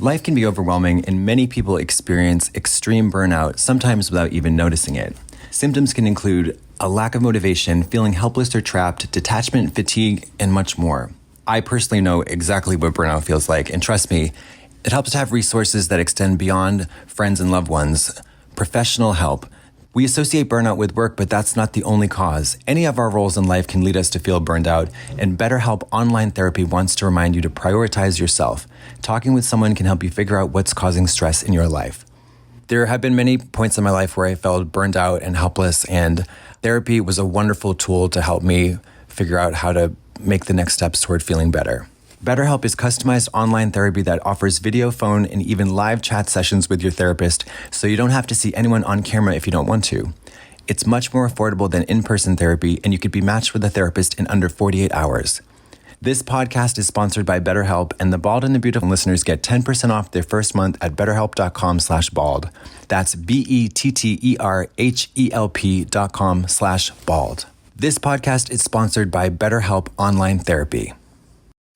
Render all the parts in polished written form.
Life can be overwhelming, and many people experience extreme burnout, sometimes without even noticing it. Symptoms can include a lack of motivation, feeling helpless or trapped, detachment, fatigue, and much more. I personally know exactly what burnout feels like, and trust me, it helps to have resources that extend beyond friends and loved ones, professional help. We associate burnout with work, but that's not the only cause. Any of our roles in life can lead us to feel burned out, and BetterHelp Online Therapy wants to remind you to prioritize yourself. Talking with someone can help you figure out what's causing stress in your life. There have been many points in my life where I felt burned out and helpless, and therapy was a wonderful tool to help me figure out how to make the next steps toward feeling better. BetterHelp is customized online therapy that offers video, phone, and even live chat sessions with your therapist, so you don't have to see anyone on camera if you don't want to. It's much more affordable than in-person therapy, and you could be matched with a therapist in under 48 hours. This podcast is sponsored by BetterHelp, and the Bald and the Beautiful listeners get 10% off their first month at betterhelp.com/bald. That's BetterHelp.com/bald. This podcast is sponsored by BetterHelp Online Therapy.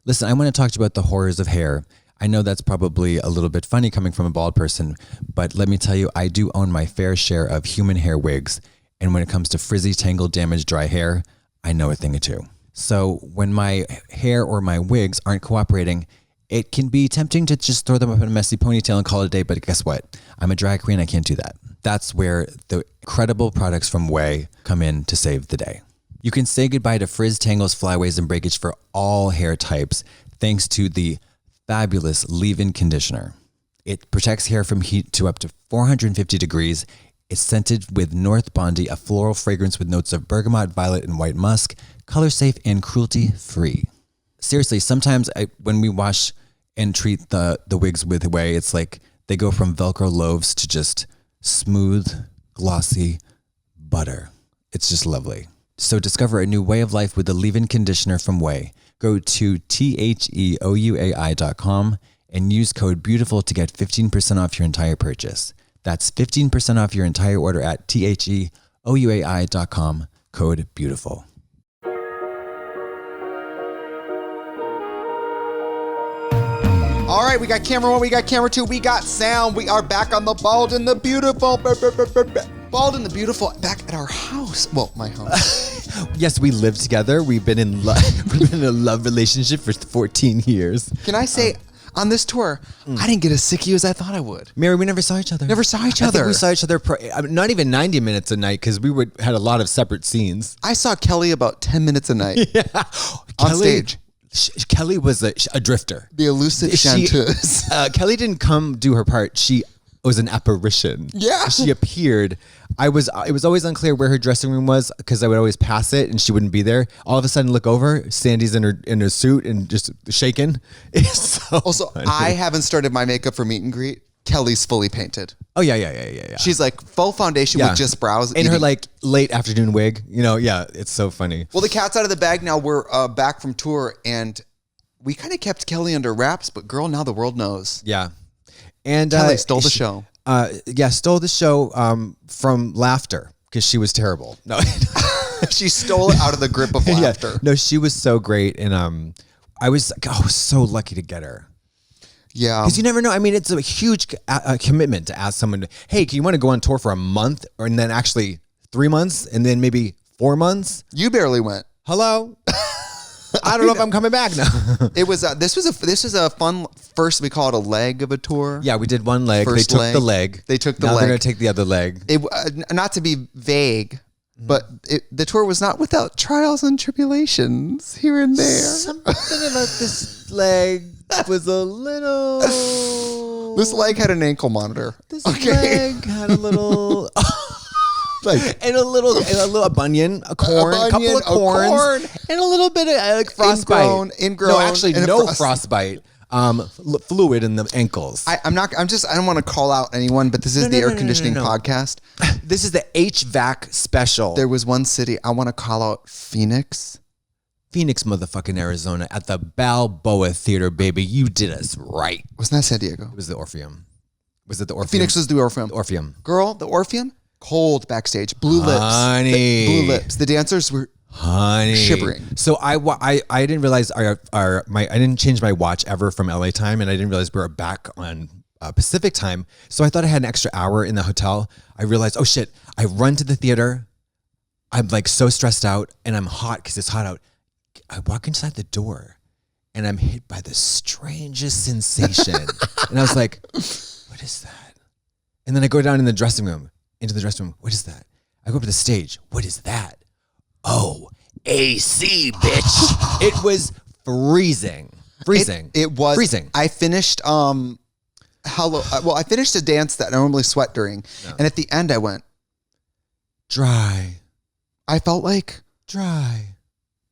Listen, I want to talk to you about the horrors of hair. I know that's probably a little bit funny coming from a bald person, but let me tell you, I do own my fair share of human hair wigs. And when it comes to frizzy, tangled, damaged, dry hair, I know a thing or two. So when my hair or my wigs aren't cooperating, it can be tempting to just throw them up in a messy ponytail and call it a day. But guess what? I'm a drag queen. I can't do that. That's where the incredible products from Way come in to save the day. You can say goodbye to frizz, tangles, flyaways, and breakage for all hair types thanks to the fabulous leave-in conditioner. It protects hair from heat to up to 450 degrees. It's scented with North Bondi, a floral fragrance with notes of bergamot, violet, and white musk, color safe and cruelty-free. Seriously, sometimes when we wash and treat the wigs with Way, it's like they go from Velcro loaves to just smooth, glossy butter. It's just lovely. So discover a new way of life with the leave-in conditioner from Way. Go to THEOUAI.com and use code BEAUTIFUL to get 15% off your entire purchase. That's 15% off your entire order at THEOUAI.com, code BEAUTIFUL. All right, we got camera one, we got camera two, we got sound. We are back on the Bald and the Beautiful. Bald and the Beautiful back at our house. Well, my house. Yes, we live together. We've been in we've been in a love relationship for 14 years. Can I say, on this tour, I didn't get as sicky as I thought I would. Mary, we never saw each other. Never saw each other. I think we saw each other not even 90 minutes a night because we had a lot of separate scenes. I saw Kelly about 10 minutes a night. Yeah. On stage. Kelly was a drifter. The elusive chanteuse. Kelly didn't come do her part. She was an apparition. Yeah. She appeared. It was always unclear where her dressing room was because I would always pass it and she wouldn't be there. All of a sudden, look over, Sandy's in her suit and just shaking. It's so also, funny. I haven't started my makeup for meet and greet. Kelly's fully painted. Oh, yeah. She's like full foundation with just brows. In her like late afternoon wig. It's so funny. Well, the cat's out of the bag now. We're back from tour and we kind of kept Kelly under wraps, but girl, now the world knows. Yeah. And Kelly stole the show. Stole the show from laughter because she was terrible. No, she stole it out of the grip of laughter. Yeah. No, she was so great, and I was so lucky to get her. Yeah, because you never know. I mean, it's a huge commitment to ask someone, "Hey, do you want to go on tour for a month, or and then actually 3 months, and then maybe 4 months?" You barely went. Hello. I don't know if I'm coming back now. It was this was a fun first. We call it a leg of a tour. Yeah, we did one leg. They took the leg. They took the now leg. They're gonna take the other leg. Not to be vague, but the tour was not without trials and tribulations here and there. Something about this leg was a little. This leg had an ankle monitor. This leg had a little. And a little bunion, a corn, a couple of corns, and a little bit of frostbite. Ingrown. No, actually, no frostbite. Fluid in the ankles. I don't want to call out anyone, but this is the air conditioning podcast. This is the HVAC special. There was one city I want to call out: Phoenix, motherfucking Arizona, at the Balboa Theater, baby. You did us right. Wasn't that San Diego? It was the Orpheum. Was it the Orpheum? Phoenix was the Orpheum. Orpheum. Girl, the Orpheum. Cold backstage, blue lips. Honey. Blue lips. The dancers were honey, shivering. So I didn't realize I didn't change my watch ever from LA time, and I didn't realize we were back on Pacific time. So I thought I had an extra hour in the hotel. I realized, oh shit! I run to the theater. I'm like so stressed out, and I'm hot because it's hot out. I walk inside the door, and I'm hit by the strangest sensation, and I was like, "What is that?" And then I go down into the dressing room. What is that? I go up to the stage. What is that? Oh, AC, bitch. It was freezing. It was freezing. I finished I finished a dance that I normally sweat during. Yeah. And at the end I went dry. I felt like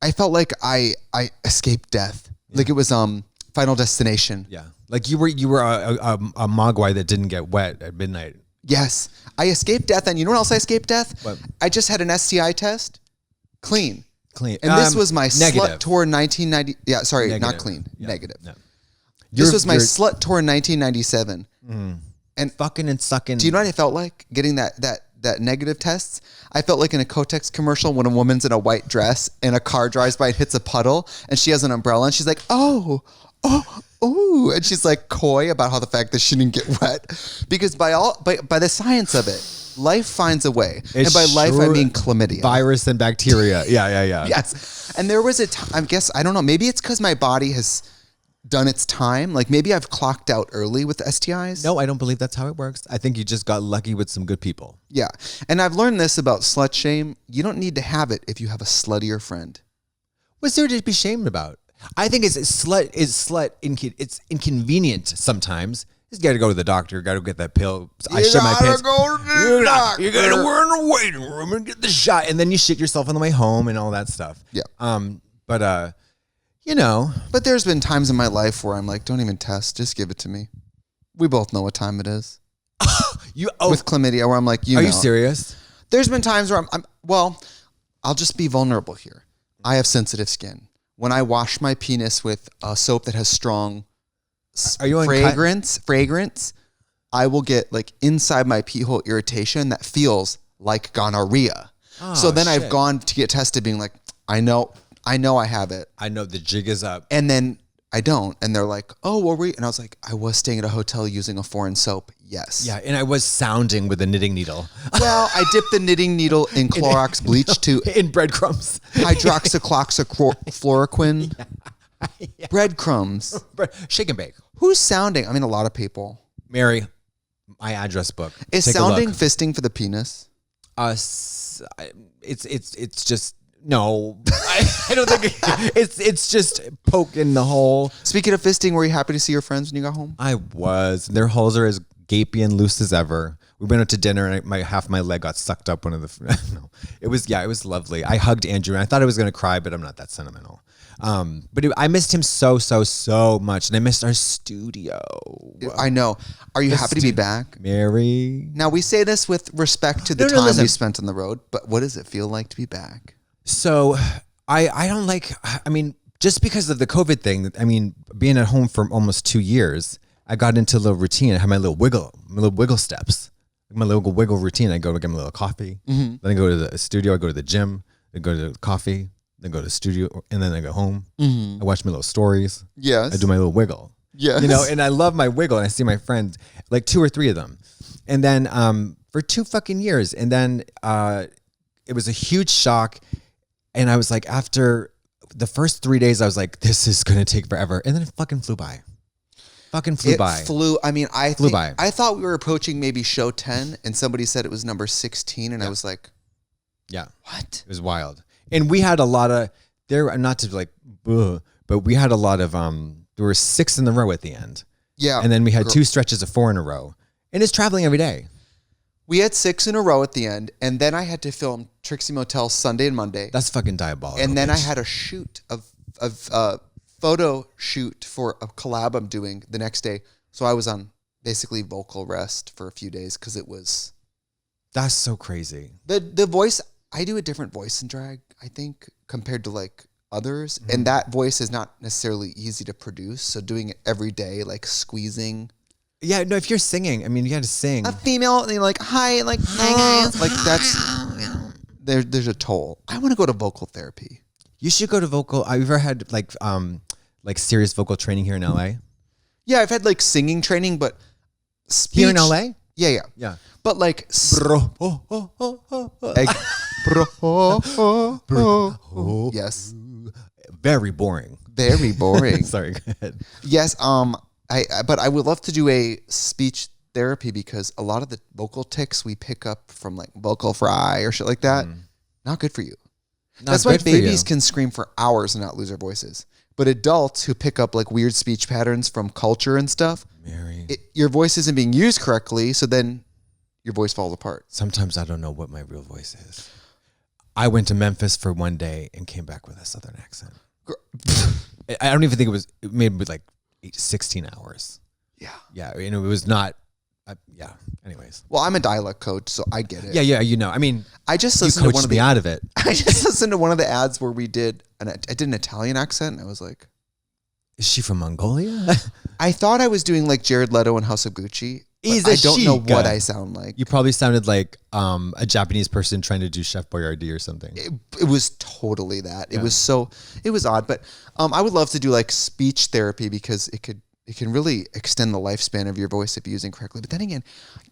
I escaped death. Yeah. Like it was Final Destination. Yeah. Like you were a mogwai that didn't get wet at midnight. Yes. I escaped death, and you know what else I escaped death? What? I just had an STI test. Clean. And this was my negative. slut tour in 1990. Yeah, sorry, negative. Not clean. Yeah. Negative. No. This was my slut tour in 1997. And fucking and sucking. Do you know what I felt like getting that negative tests? I felt like in a Kotex commercial when a woman's in a white dress and a car drives by and hits a puddle and she has an umbrella and she's like, oh, and she's like coy about how the fact that she didn't get wet, because by the science of it, life finds a way. And by life, I mean chlamydia. Virus and bacteria. Yeah. Yes. And there was a time, I guess, I don't know, maybe it's because my body has done its time. Like maybe I've clocked out early with the STIs. No, I don't believe that's how it works. I think you just got lucky with some good people. Yeah. And I've learned this about slut shame. You don't need to have it if you have a sluttier friend. What's there to be shamed about? I think it's inconvenient sometimes. You got to go to the doctor. Got to get that pill. I shit my pants. Go to the doctor. You got to go in the waiting room and get the shot, and then you shit yourself on the way home and all that stuff. Yeah. But you know. But there's been times in my life where I'm like, don't even test. Just give it to me. We both know what time it is. With chlamydia, where I'm like, Are you serious? There's been times where I'll just be vulnerable here. I have sensitive skin. When I wash my penis with a soap that has strong fragrance, I will get like inside my pee hole irritation that feels like gonorrhea. Oh, so then I've gone to get tested being like, I know I have it. I know the jig is up. And then I don't. And they're like, oh, were we? And I was like, I was staying at a hotel using a foreign soap. Yes. Yeah. And I was sounding with a knitting needle. Well, I dipped the knitting needle in Clorox bleach to in breadcrumbs. Hydroxychloroquine. Yeah. Breadcrumbs. Shake and bake. Who's sounding? I mean, a lot of people. Mary, my address book. Is Take sounding fisting for the penis? It's just no. I don't think it's just poking the hole. Speaking of fisting, were you happy to see your friends when you got home? I was. Their holes are as gapey and loose as ever. We went out to dinner and half my leg got sucked up one of the. No, it was lovely. I hugged Andrew and I thought I was gonna cry, but I'm not that sentimental. But I missed him so much, and I missed our studio. I know. Are you happy to be back, Mary? Now we say this with respect to the time we spent on the road, but what does it feel like to be back? So I don't like. I mean, just because of the COVID thing. I mean, being at home for almost 2 years, I got into a little routine. I had my little wiggle steps, my little wiggle routine. I go to get my little coffee, then I go to the studio. I go to the gym. I go to the coffee. Then go to the studio, and then I go home. I watch my little stories. Yes. I do my little wiggle. Yes. You know, and I love my wiggle, and I see my friends, like 2 or 3 of them. And then for 2 fucking years. And then it was a huge shock. And I was like, after the first 3 days, I was like, this is going to take forever. And then it fucking flew by. I mean, I thought we were approaching maybe show 10, and somebody said it was number 16. And I was like, yeah. What? It was wild. And we had a lot of not to like, but we had a lot of there were 6 in a row at the end. Yeah. And then we had 2 stretches of 4 in a row. And it's traveling every day. We had 6 in a row at the end, and then I had to film Trixie Motel Sunday and Monday. That's fucking diabolical. And then I had a shoot of photo shoot for a collab I'm doing the next day. So I was on basically vocal rest for a few days because it was. That's so crazy. The voice. I do a different voice in drag, I think, compared to like others. And that voice is not necessarily easy to produce. So doing it every day, like squeezing. Yeah, no, if you're singing, I mean, you got to sing. A female, and you're like, hi, like, hi guys. Like there's a toll. I want to go to vocal therapy. You should go to vocal. Have you ever had like serious vocal training here in LA? Yeah, I've had like singing training, but speech, here in LA? Yeah. But like yes. Very boring. Very boring. Sorry, go ahead. Yes, but I would love to do a speech therapy because a lot of the vocal tics we pick up from like vocal fry or shit like that, not good for you. That's why babies can scream for hours and not lose their voices. But adults who pick up like weird speech patterns from culture and stuff, your voice isn't being used correctly, so then your voice falls apart. Sometimes I don't know what my real voice is. I went to Memphis for one day and came back with a Southern accent. I don't even think it made me like 16 hours. Yeah. Yeah. And it was not, anyways. Well, I'm a dialect coach, so I get it. Yeah. You know, I mean, I just listened to one of me out of it. I just listened to one of the ads where I did an Italian accent. And I was like, is she from Mongolia? I thought I was doing like Jared Leto in House of Gucci. I don't know what I sound like. You probably sounded like a Japanese person trying to do Chef Boyardee or something. It was totally that. It was odd, but I would love to do like speech therapy because it can really extend the lifespan of your voice if you're using it correctly. But then again,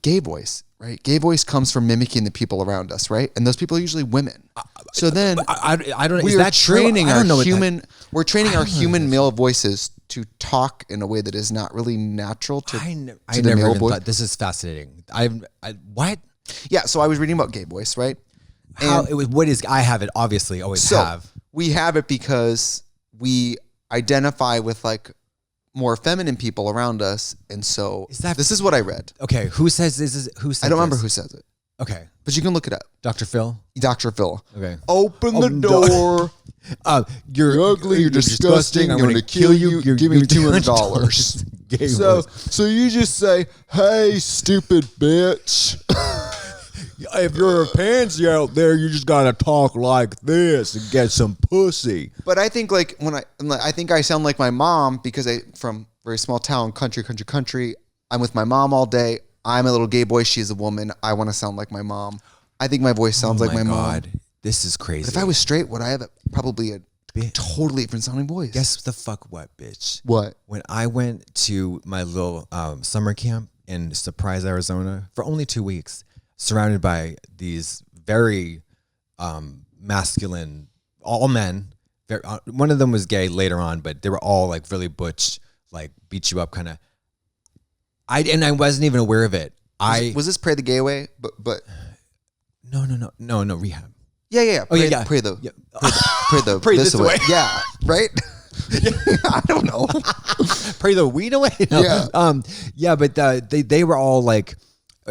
gay voice, right? Gay voice comes from mimicking the people around us, right? And those people are usually women. So then I don't know. We is are that training true? We're training our human male voices to talk in a way that is not really natural to I the never male even voice. thought this is fascinating. What? Yeah, so I was reading about gay voice, right? I have it, obviously, always have. We have it because we identify with like more feminine people around us, and so this is what I read. Okay, who says this? I don't remember who says it. Okay, but you can look it up. Dr. Phil. Dr. Phil. Okay. Open the door. You're ugly. You're disgusting. I'm going to kill you. Give me $200. So you just say, "Hey, stupid bitch." If you're a pansy out there, you just gotta talk like this and get some pussy. But I think like I think I sound like my mom because from very small town, country. I'm with my mom all day. I'm a little gay boy. She's a woman. I want to sound like my mom. I think my voice sounds like my mom. This is crazy. But if I was straight, would I have probably a totally different sounding voice? Guess the fuck what, bitch? What? When I went to my little summer camp in Surprise, Arizona for only 2 weeks, surrounded by these very masculine, all men. One of them was gay later on, but they were all like really butch, like beat you up kind of. I wasn't even aware of it. Was this Pray the Gay Away? But no, Rehab. Yeah. Pray Pray this away. Yeah, right. I don't know. Pray the weed away. No. Yeah. But they were all like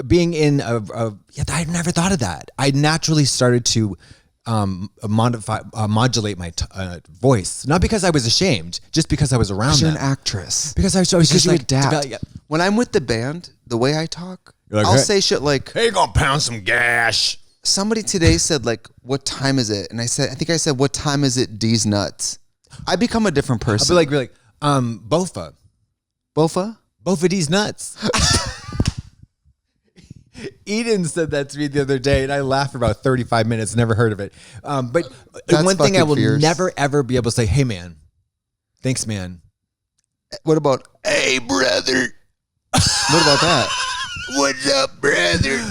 being in I'd never thought of that. I naturally started to modulate my voice, not because I was ashamed, just because I was around them. You're an actress. Because I was just you like, adapt. When I'm with the band, the way I talk, I'll say shit like, "Hey, gonna pound some gas." Somebody today said like, "What time is it?" And I think I said, "What time is it?" D's nuts. I become a different person. I'll be like, Bofa. Bofa D's nuts. Eden said that to me the other day, and I laughed for about 35 minutes. Never heard of it. But That's one thing I will fierce. never ever be able to say, "Hey, man, thanks, man." What about, "Hey, brother"? What about that? What's up, brother?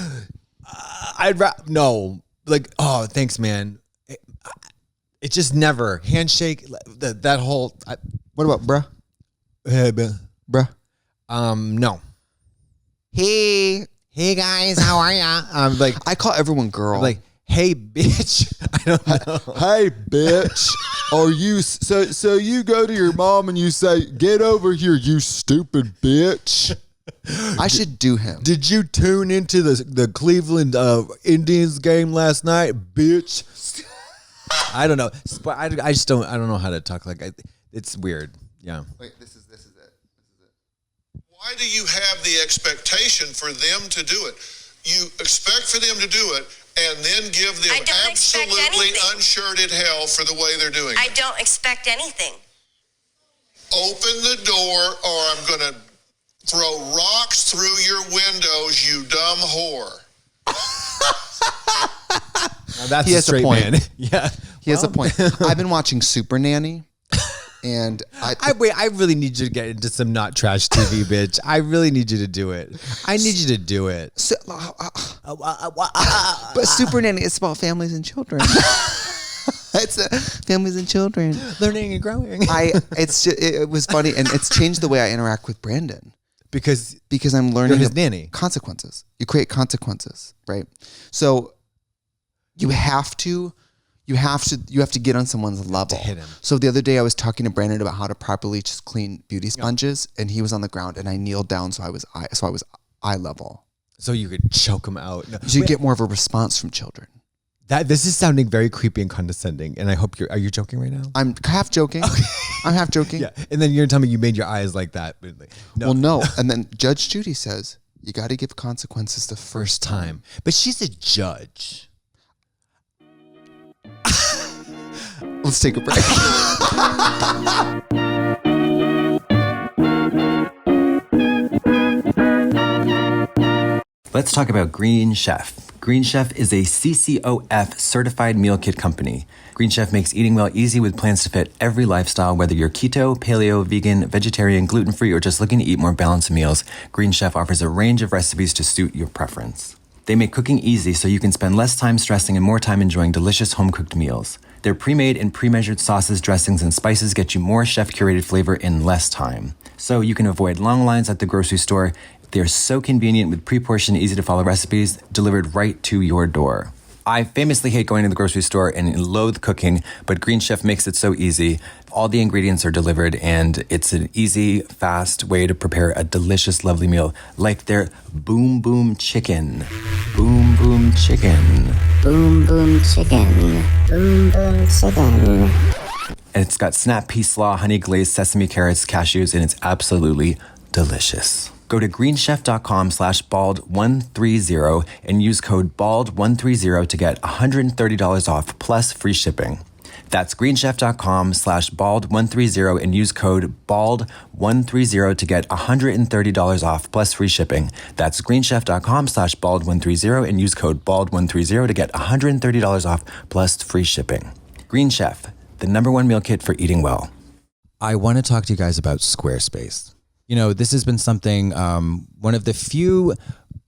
No, like, "Oh, thanks, man." It just never handshake. That whole. What about, bruh? Hey, bruh. No. Hey guys, how are ya? I'm like, I call everyone girl. I'm like, "Hey, bitch." I don't know. Hey, bitch. Are you so you go to your mom and you say, "Get over here, you stupid bitch." I should do him. Did you tune into the Cleveland Indians game last night, bitch? I don't know. I just don't. I don't know how to talk like. It's weird. Yeah. Wait, this is it. Why do you have the expectation for them to do it? You expect for them to do it and then give them absolutely unshirted hell for the way they're doing it. I don't expect anything. Open the door or I'm going to throw rocks through your windows, you dumb whore. That's he a has straight a point. man. Yeah. He has a point. I've been watching Supernanny. And I really need you to get into some not trash TV, bitch. I really need you to do it. I need you to do it. But Supernanny is about families and children. It's families and children Learning and growing. It was funny, and it's changed the way I interact with Brandon because I'm learning his nanny. Consequences. You create consequences, right? So you have to get on someone's level. To hit him. So the other day I was talking to Brandon about how to properly just clean beauty sponges, and he was on the ground, and I kneeled down so I was eye level. So you could choke him out. No. So you get more of a response from children. This is sounding very creepy and condescending, and I hope are you joking right now? I'm half joking. Okay. I'm half joking. Yeah, and then you're gonna tell me you made your eyes like that. No. Well, no. And then Judge Judy says you got to give consequences the first time. But she's a judge. Let's take a break. Let's talk about Green Chef. Green Chef is a CCOF certified meal kit company. Green Chef makes eating well easy with plans to fit every lifestyle, whether you're keto, paleo, vegan, vegetarian, gluten-free, or just looking to eat more balanced meals. Green Chef offers a range of recipes to suit your preference. They make cooking easy so you can spend less time stressing and more time enjoying delicious home-cooked meals. Their pre-made and pre-measured sauces, dressings, and spices get you more chef-curated flavor in less time. So you can avoid long lines at the grocery store. They're so convenient with pre-portioned, easy-to-follow recipes delivered right to your door. I famously hate going to the grocery store and loathe cooking, but Green Chef makes it so easy. All the ingredients are delivered, and it's an easy, fast way to prepare a delicious, lovely meal, like their Boom Boom Chicken. Boom Boom Chicken. Boom Boom Chicken. Boom Boom Chicken. And it's got snap pea slaw, honey glazed sesame, carrots, cashews, and it's absolutely delicious. Go to greenchef.com/bald130 and use code BALD130 to get $130 off plus free shipping. That's greenchef.com/bald130 and use code BALD130 to get $130 off plus free shipping. That's greenchef.com/bald130 and use code BALD130 to get $130 off plus free shipping. Green Chef, the #1 meal kit for eating well. I want to talk to you guys about Squarespace. You know, this has been something, one of the few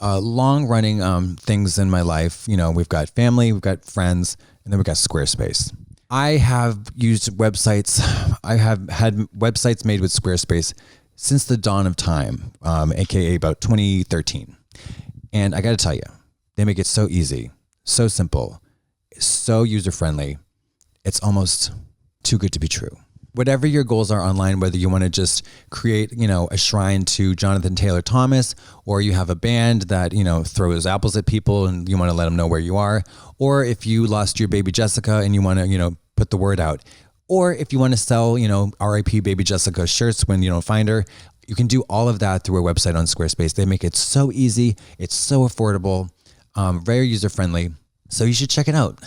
long-running things in my life. You know, we've got family, we've got friends, and then we've got Squarespace. I have used websites. I have had websites made with Squarespace since the dawn of time, aka about 2013. And I got to tell you, they make it so easy, so simple, so user-friendly. It's almost too good to be true. Whatever your goals are online, whether you want to just create, a shrine to Jonathan Taylor Thomas, or you have a band that, throws apples at people and you want to let them know where you are, or if you lost your baby Jessica and you want to, put the word out, or if you want to sell, RIP baby Jessica shirts when you don't find her, you can do all of that through a website on Squarespace. They make it so easy. It's so affordable, very user-friendly. So you should check it out.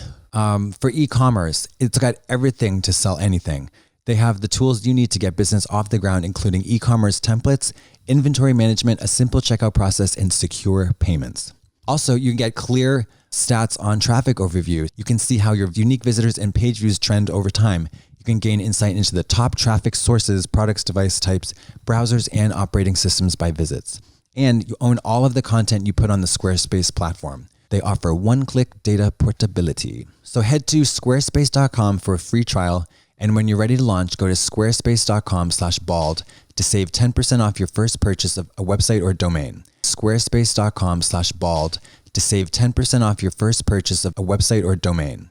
For e-commerce, it's got everything to sell anything. They have the tools you need to get business off the ground, including e-commerce templates, inventory management, a simple checkout process, and secure payments. Also, you can get clear stats on traffic overview. You can see how your unique visitors and page views trend over time. You can gain insight into the top traffic sources, products, device types, browsers, and operating systems by visits. And you own all of the content you put on the Squarespace platform. They offer one-click data portability. So head to squarespace.com for a free trial. And when you're ready to launch, go to squarespace.com/bald to save 10% off your first purchase of a website or domain. Squarespace.com/bald to save 10% off your first purchase of a website or domain.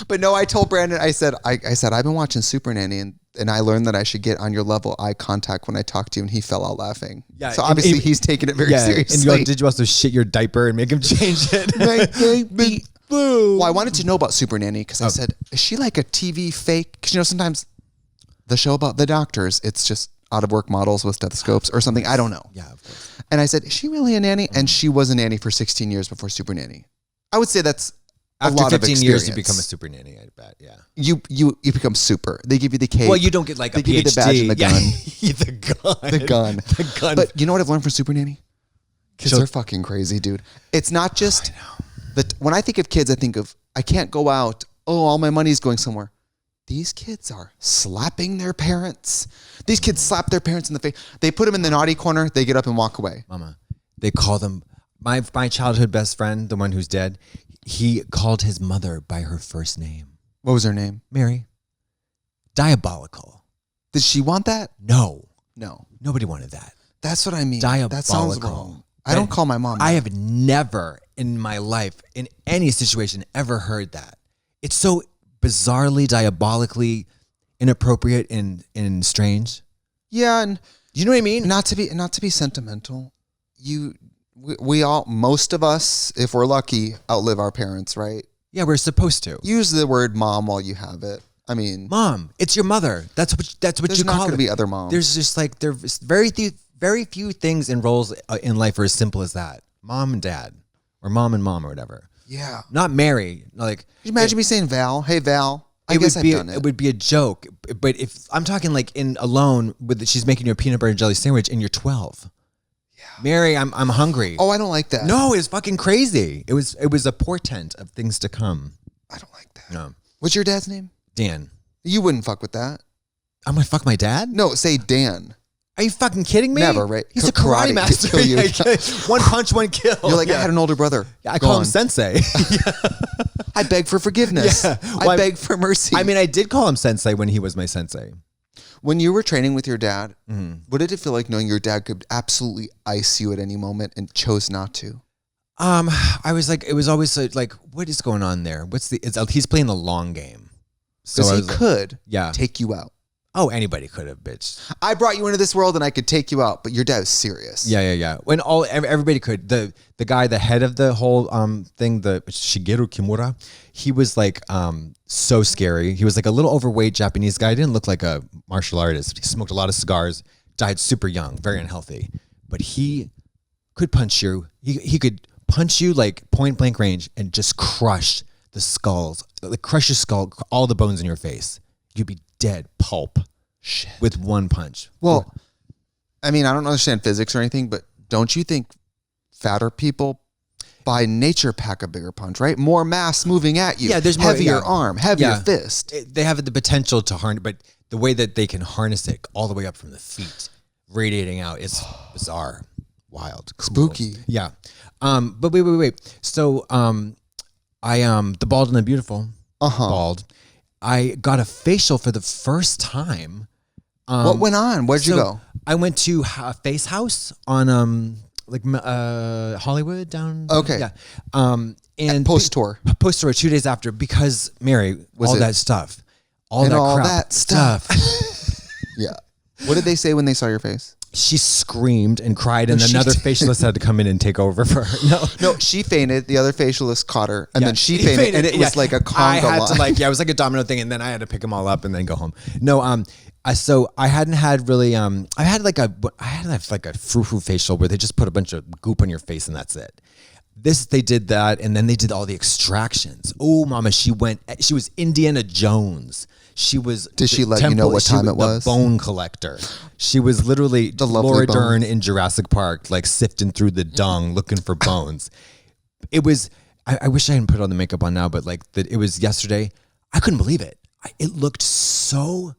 But no, I told Brandon, I said, I've been watching Supernanny and I learned that I should get on your level eye contact when I talk to you, and he fell out laughing. Yeah, so obviously he's taking it very seriously. And did you also shit your diaper and make him change it? Well, I wanted to know about Supernanny because I said, is she like a TV fake? Because, sometimes the show about the doctors, it's just out of work models with stethoscopes or something. I don't know. Yeah, of course. And I said, is she really a nanny? And she was a nanny for 16 years before Supernanny. I would say that's a lot of experience. After 15 years, you become a super nanny, I bet, yeah. You become super. They give you the cape. Well, you don't get like a PhD. They give you the badge and the gun. The gun. The gun. But you know what I've learned from Supernanny? Kids are fucking crazy, dude. It's not just... When I think of kids, I think of, I can't go out. Oh, all my money's going somewhere. These kids are slapping their parents. These kids slap their parents in the face. They put them in the naughty corner. They get up and walk away. Mama, they call them, my childhood best friend, the one who's dead, he called his mother by her first name. What was her name? Mary. Diabolical. Did she want that? No. Nobody wanted that. That's what I mean. Diabolical. That sounds wrong. I don't call my mom that. I have never in my life, in any situation, ever heard that. It's so bizarrely, diabolically inappropriate and strange. Yeah, and you know what I mean? Not to be sentimental. We all, most of us, if we're lucky, outlive our parents, right? Yeah, we're supposed to. Use the word mom while you have it. I mean, mom, it's your mother. That's what you call it. There's not going to be other moms. There's just like there's very few things and roles in life are as simple as that. Mom and dad, or mom and mom, or whatever. Yeah. Not Mary. Like, can you imagine me saying Val? Hey Val. I guess I've done it. It would be a joke, but if I'm talking like in alone with she's making you a peanut butter and jelly sandwich and you're 12. Yeah. Mary, I'm hungry. Oh, I don't like that. No, it's fucking crazy. It was a portent of things to come. I don't like that. No. What's your dad's name? Dan. You wouldn't fuck with that. I'm gonna fuck my dad? No, say Dan. Are you fucking kidding me? Never, right? He's a karate master. Kill you. One punch, one kill. You're like, I had an older brother. Yeah, I call him sensei. I beg for forgiveness. Yeah. I beg for mercy. I mean, I did call him sensei when he was my sensei. When you were training with your dad, what did it feel like knowing your dad could absolutely ice you at any moment and chose not to? I was like, it was always like, what is going on there? He's playing the long game. So he could take you out. Oh, anybody could have, bitch. I brought you into this world and I could take you out, but your dad was serious. Yeah. When everybody could. The guy, the head of the whole thing, the Shigeru Kimura, he was like so scary. He was like a little overweight Japanese guy. He didn't look like a martial artist. He smoked a lot of cigars, died super young, very unhealthy. But he could punch you. He could punch you like point blank range and just crush the skulls, like crush your skull, all the bones in your face. You'd be dead pulp. Shit. With one punch. Well, I mean, I don't understand physics or anything, but don't you think fatter people by nature pack a bigger punch, right? More mass moving at you. Yeah, there's heavier arm, heavier fist. They have the potential to harness, but the way that they can harness it all the way up from the feet, radiating out, it's bizarre, wild, cool. Spooky. Yeah. But wait. So, the Bald and the Beautiful, bald. I got a facial for the first time. What went on? Where'd you go? I went to Face House on Hollywood down. Okay. Yeah. And post tour 2 days after, because Mary Was that stuff, all that that stuff. stuff. Yeah. What did they say when they saw your face? She screamed and cried, and another facialist had to come in and take over for her. No, she fainted. The other facialist caught her, and then she fainted, and it was like a conga I had to line. it was like a domino thing, and then I had to pick them all up and then go home. No, so I hadn't had really. I had like a frou-frou facial where they just put a bunch of goop on your face and that's it. They did that, and then they did all the extractions. Oh, mama, she was Indiana Jones. She was. Did she let you know what time it was? The bone collector. She was literally Laura Dern in Jurassic Park, like sifting through the dung looking for bones. It was. I wish I hadn't put all the makeup on now, but like it was yesterday. I couldn't believe it. It looked so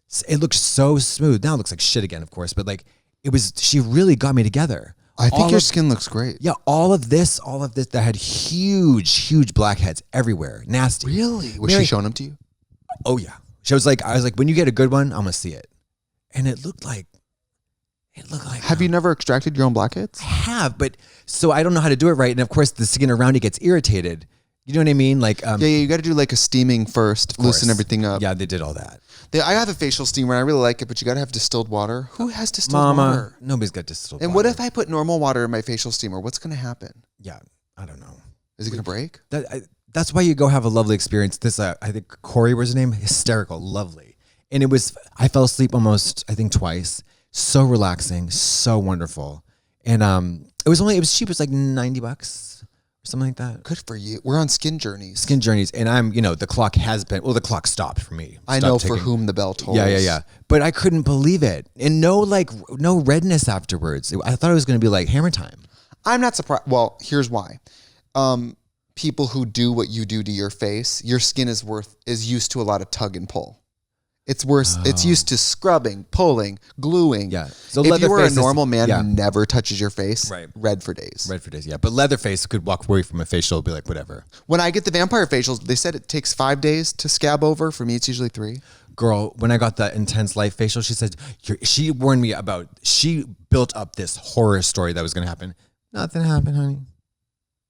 smooth. Now it looks like shit again, of course, but like it was. She really got me together. I think your skin looks great. Yeah, all of this that had huge blackheads everywhere. Nasty. Really? Was she showing them to you? Oh yeah. I was like, when you get a good one, I'm gonna see it. And it looked like. Have you never extracted your own blackheads? I have, but so I don't know how to do it right. And of course, the skin around it gets irritated. You know what I mean? Like, yeah, you got to do like a steaming first, loosen everything up. Yeah, they did all that. I have a facial steamer and I really like it, but you got to have distilled water. Who has distilled water? Nobody's got distilled water. And what if I put normal water in my facial steamer? What's going to happen? Yeah, I don't know. Is it going to break? That's why you go have a lovely experience. This, I think Corey was his name. Hysterical, lovely. And I fell asleep almost, I think twice. So relaxing, so wonderful. And it was cheap. It was like $90 or something like that. Good for you. We're on Skin Journeys. And I'm, the clock the clock stopped for me. I know for whom the bell tolls. Yeah. But I couldn't believe it. And no redness afterwards. I thought it was going to be like hammer time. I'm not surprised. Well, here's why. people who do what you do to your face, your skin is used to a lot of tug and pull. It's worse. Oh. It's used to scrubbing, pulling, gluing. Yeah. So if you were a normal man who never touches your face, red for days. Red for days, yeah. But Leatherface could walk away from a facial and be like, whatever. When I get the vampire facials, they said it takes 5 days to scab over. For me, it's usually 3. Girl, when I got that intense light facial, she said, she warned me about, she built up this horror story that was going to happen. Nothing happened, honey.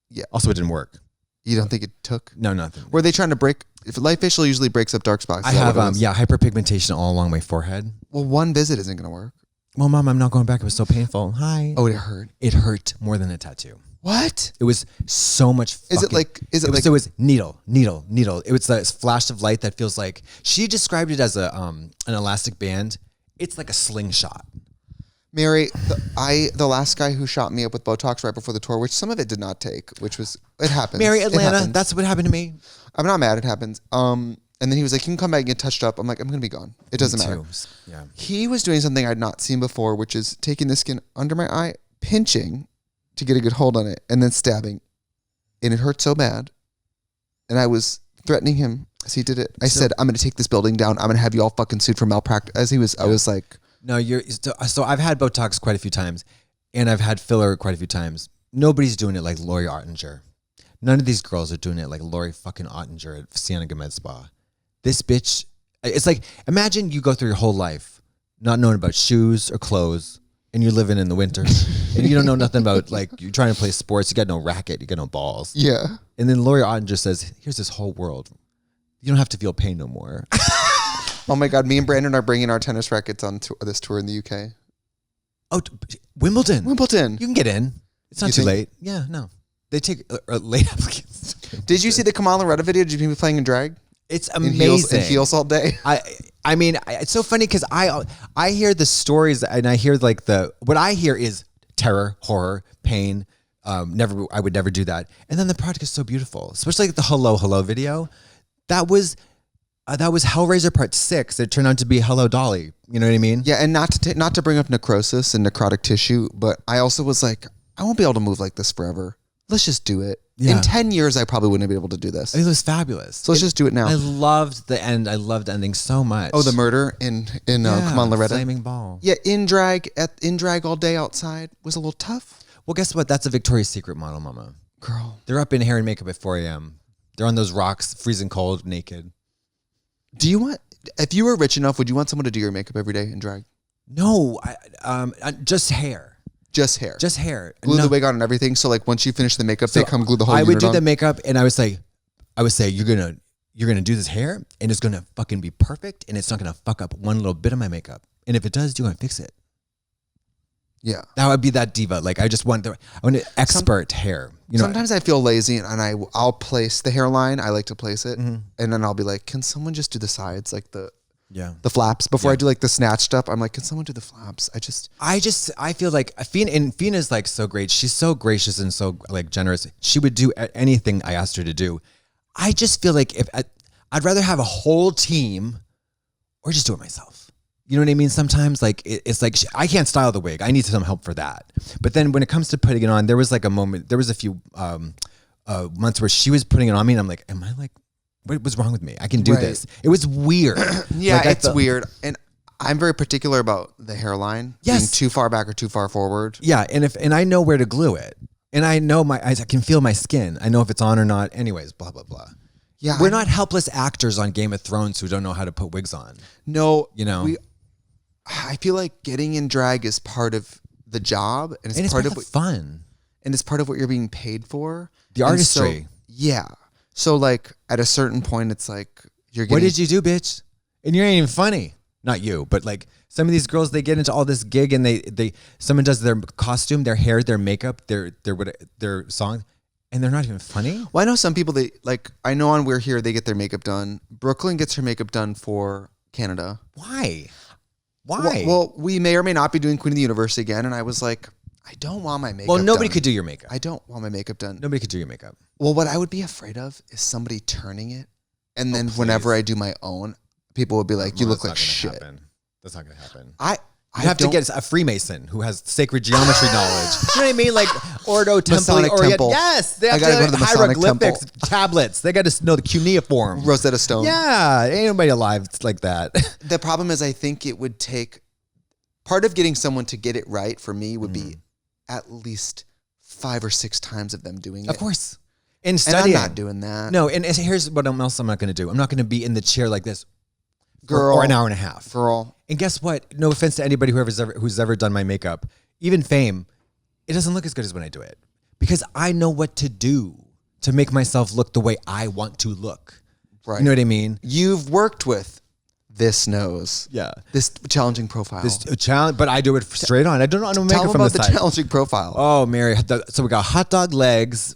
Yeah. Also, it didn't work. You don't think it took? No, nothing. Were they trying to break? If light facial usually breaks up dark spots. I have, hyperpigmentation all along my forehead. Well, one visit isn't going to work. Well, Mom, I'm not going back. It was so painful. Hi. Oh, it hurt. It hurt more than a tattoo. What? It was so much. It was needle. It was this flash of light that feels like, she described it as an elastic band. It's like a slingshot. Mary, the last guy who shot me up with Botox right before the tour, which some of it did not take, it happens. Mary, Atlanta, that's what happened to me. I'm not mad, it happens. And then he was like, you can come back and get touched up. I'm like, I'm going to be gone. It doesn't matter. Yeah. He was doing something I'd not seen before, which is taking the skin under my eye, pinching to get a good hold on it, and then stabbing. And it hurt so bad. And I was threatening him as he did it. I said, I'm going to take this building down. I'm going to have you all fucking sued for malpractice. I was like... No, so I've had Botox quite a few times, and I've had filler quite a few times. Nobody's doing it like Lori Ottinger. None of these girls are doing it like Lori fucking Ottinger at Cienega Med Spa. This bitch, it's like, imagine you go through your whole life not knowing about shoes or clothes, and you're living in the winter, and you don't know nothing about, like, you're trying to play sports, you got no racket, you got no balls. Yeah. And then Lori Ottinger says, here's this whole world. You don't have to feel pain no more. Oh my God, me and Brandon are bringing our tennis rackets on this tour in the UK. Oh, Wimbledon. You can get in. It's not too late. Yeah, no. They take late applicants. Did you see the Kamal Loretta video? Did you be playing in drag? It's amazing. In heels all day? I mean, it's so funny because I hear the stories, and I hear like what I hear is terror, horror, pain. I would never do that. And then the product is so beautiful, especially like the Hello video. That was Hellraiser Part 6. It turned out to be Hello Dolly. You know what I mean? Yeah, and not to bring up necrosis and necrotic tissue, but I also was like, I won't be able to move like this forever. Let's just do it. Yeah. In 10 years, I probably wouldn't be able to do this. It was fabulous. So let's just do it now. I loved the end. I loved the ending so much. Oh, the murder in Come On Loretta? Flaming ball. Yeah, in drag all day outside was a little tough. Well, guess what? That's a Victoria's Secret model, mama. Girl. They're up in hair and makeup at 4 a.m. They're on those rocks, freezing cold, naked. If you were rich enough, would you want someone to do your makeup every day in drag? No, just hair. Just hair. Glue the wig on and everything. So like once you finish the makeup, they come glue the whole unit on? I would do the makeup, and I would say, you're gonna do this hair, and it's gonna fucking be perfect, and it's not gonna fuck up one little bit of my makeup. And if it does, do you want to fix it? Yeah, that would be that diva. Like I want expert hair. You know, sometimes I feel lazy, and I'll place the hairline. I like to place it, and then I'll be like, can someone just do the sides, like the flaps before I do like the snatch stuff? I'm like, can someone do the flaps? I feel like Fina's like so great. She's so gracious and so like generous. She would do anything I asked her to do. I just feel like I'd rather have a whole team or just do it myself. You know what I mean? Sometimes like it's like I can't style the wig. I need some help for that. But then when it comes to putting it on, there was like a moment. There was a few months where she was putting it on me, and I'm like, am I like, what was wrong with me? I can do this. It was weird. Yeah, like it's weird. And I'm very particular about the hairline being too far back or too far forward. Yeah, and I know where to glue it. And I know I can feel my skin. I know if it's on or not. Anyways, blah, blah, blah. Yeah, we're not helpless actors on Game of Thrones who don't know how to put wigs on. No. You know? I feel like getting in drag is part of the job. And it's part of fun. And it's part of what you're being paid for. The artistry. So like at a certain point, it's like you're getting... What did you do, bitch? And you ain't even funny. Not you, but like some of these girls, they get into all this gig and someone does their costume, their hair, their makeup, their song, and they're not even funny. Well, I know some people, I know on We're Here, they get their makeup done. Brooklyn gets her makeup done for Canada. Why? Well, we may or may not be doing Queen of the Universe again. And I was like, I don't want my makeup done. Well, nobody could do your makeup. I don't want my makeup done. Nobody could do your makeup. Well, what I would be afraid of is somebody turning it. And then whenever I do my own, people would be like, you look like shit. That's not going to happen. I have to get a Freemason who has sacred geometry knowledge. You know what I mean? Like, Ordo Temple Masonic Orient. Temple. Yes, they have I gotta go to the Masonic hieroglyphics, Temple. tablets. They got to know the cuneiform. Rosetta Stone. Yeah, ain't nobody alive like that. The problem is I think it would take, part of getting someone to get it right for me would be at least 5 or 6 times of them doing it. Of course. And And studying. I'm not doing that. No, and here's what else I'm not going to do. I'm not going to be in the chair like this Girl. for an hour and a half. Girl. And guess what? No offense to anybody who's ever done my makeup, even Fame, it doesn't look as good as when I do it because I know what to do to make myself look the way I want to look. Right. You know what I mean? You've worked with this nose. Yeah. This challenging profile. This challenge, but I do it straight on. I don't know make Tell it them from about the the side. challenging profile. Oh, Mary. So we got hot dog legs.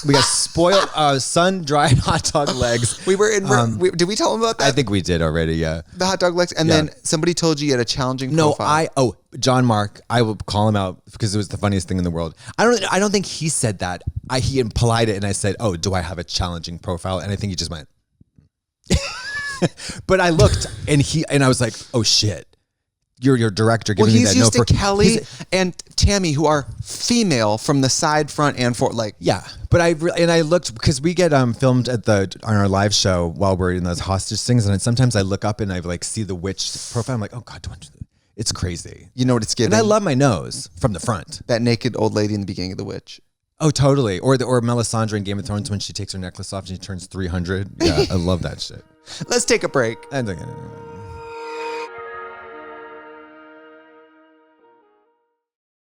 We got spoiled, sun-dried hot dog legs. We were in. Did we tell them about that? I think we did already, yeah. The hot dog legs. And Yeah. then somebody told you had a challenging No, profile. John Mark, I will call him out because it was the funniest thing in the world. I don't think he said that. He implied it and I said, oh, do I have a challenging profile? And I think he just went. But I looked and I was like, oh shit. You're your director giving me he's that used note to Kelly and Tammy, who are female from the side, front, and forward. Like, yeah, but I looked because we get filmed on our live show while we're in those hostage things, and sometimes I look up and I like see the witch profile. I'm like, oh god, it's crazy. you know what it's giving? And I love my nose from the front. that naked old lady in the beginning of The Witch. Oh, totally. Or Melisandre in Game of Thrones when she takes her necklace off and she turns 300. Yeah, I love that shit. Let's take a break.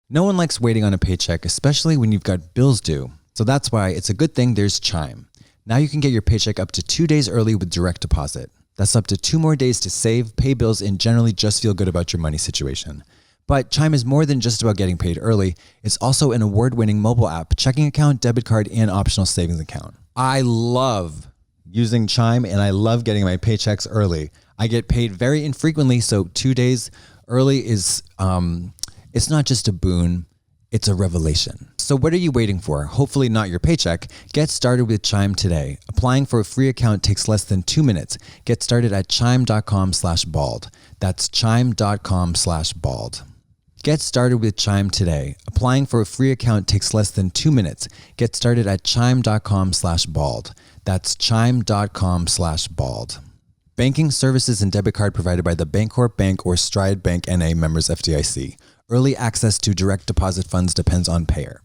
No one likes waiting on a paycheck, especially when you've got bills due. So that's why it's a good thing there's Chime. Now you can get your paycheck up to 2 days early with direct deposit. That's up to 2 more days to save, pay bills, and generally just feel good about your money situation. But Chime is more than just about getting paid early. It's also an award-winning mobile app, checking account, debit card, and optional savings account. I love using Chime, and I love getting my paychecks early. I get paid very infrequently, so 2 days early is, it's not just a boon, it's a revelation. So what are you waiting for? Hopefully not your paycheck. Get started with Chime today. Applying for a free account takes less than 2 minutes. Get started at chime.com/bald. That's chime.com/bald. Get started with Chime today. Applying for a free account takes less than 2 minutes. Get started at chime.com/bald. That's chime.com/bald. Banking services and debit card provided by the Bancorp Bank or Stride Bank NA, members FDIC. Early access to direct deposit funds depends on payer.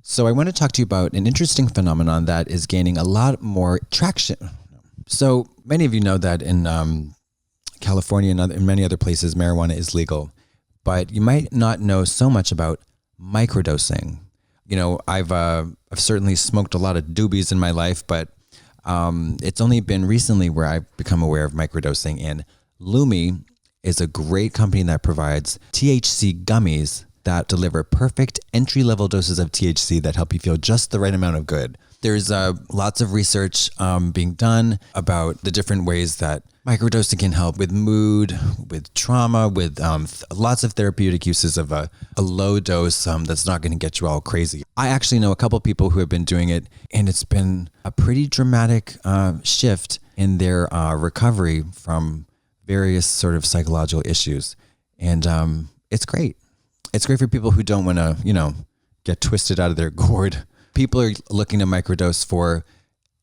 So I want to talk to you about an interesting phenomenon that is gaining a lot more traction. So many of you know that in California and in many other places, marijuana is legal. But you might not know so much about microdosing. You know, I've certainly smoked a lot of doobies in my life, but it's only been recently where I've become aware of microdosing. And Lumi is a great company that provides THC gummies that deliver perfect entry-level doses of THC that help you feel just the right amount of good. There's lots of research being done about the different ways that microdosing can help with mood, with trauma, with lots of therapeutic uses of a low dose that's not going to get you all crazy. I actually know a couple people who have been doing it, and it's been a pretty dramatic shift in their recovery from various sort of psychological issues. And it's great. It's great for people who don't want to, get twisted out of their gourd. People are looking to microdose for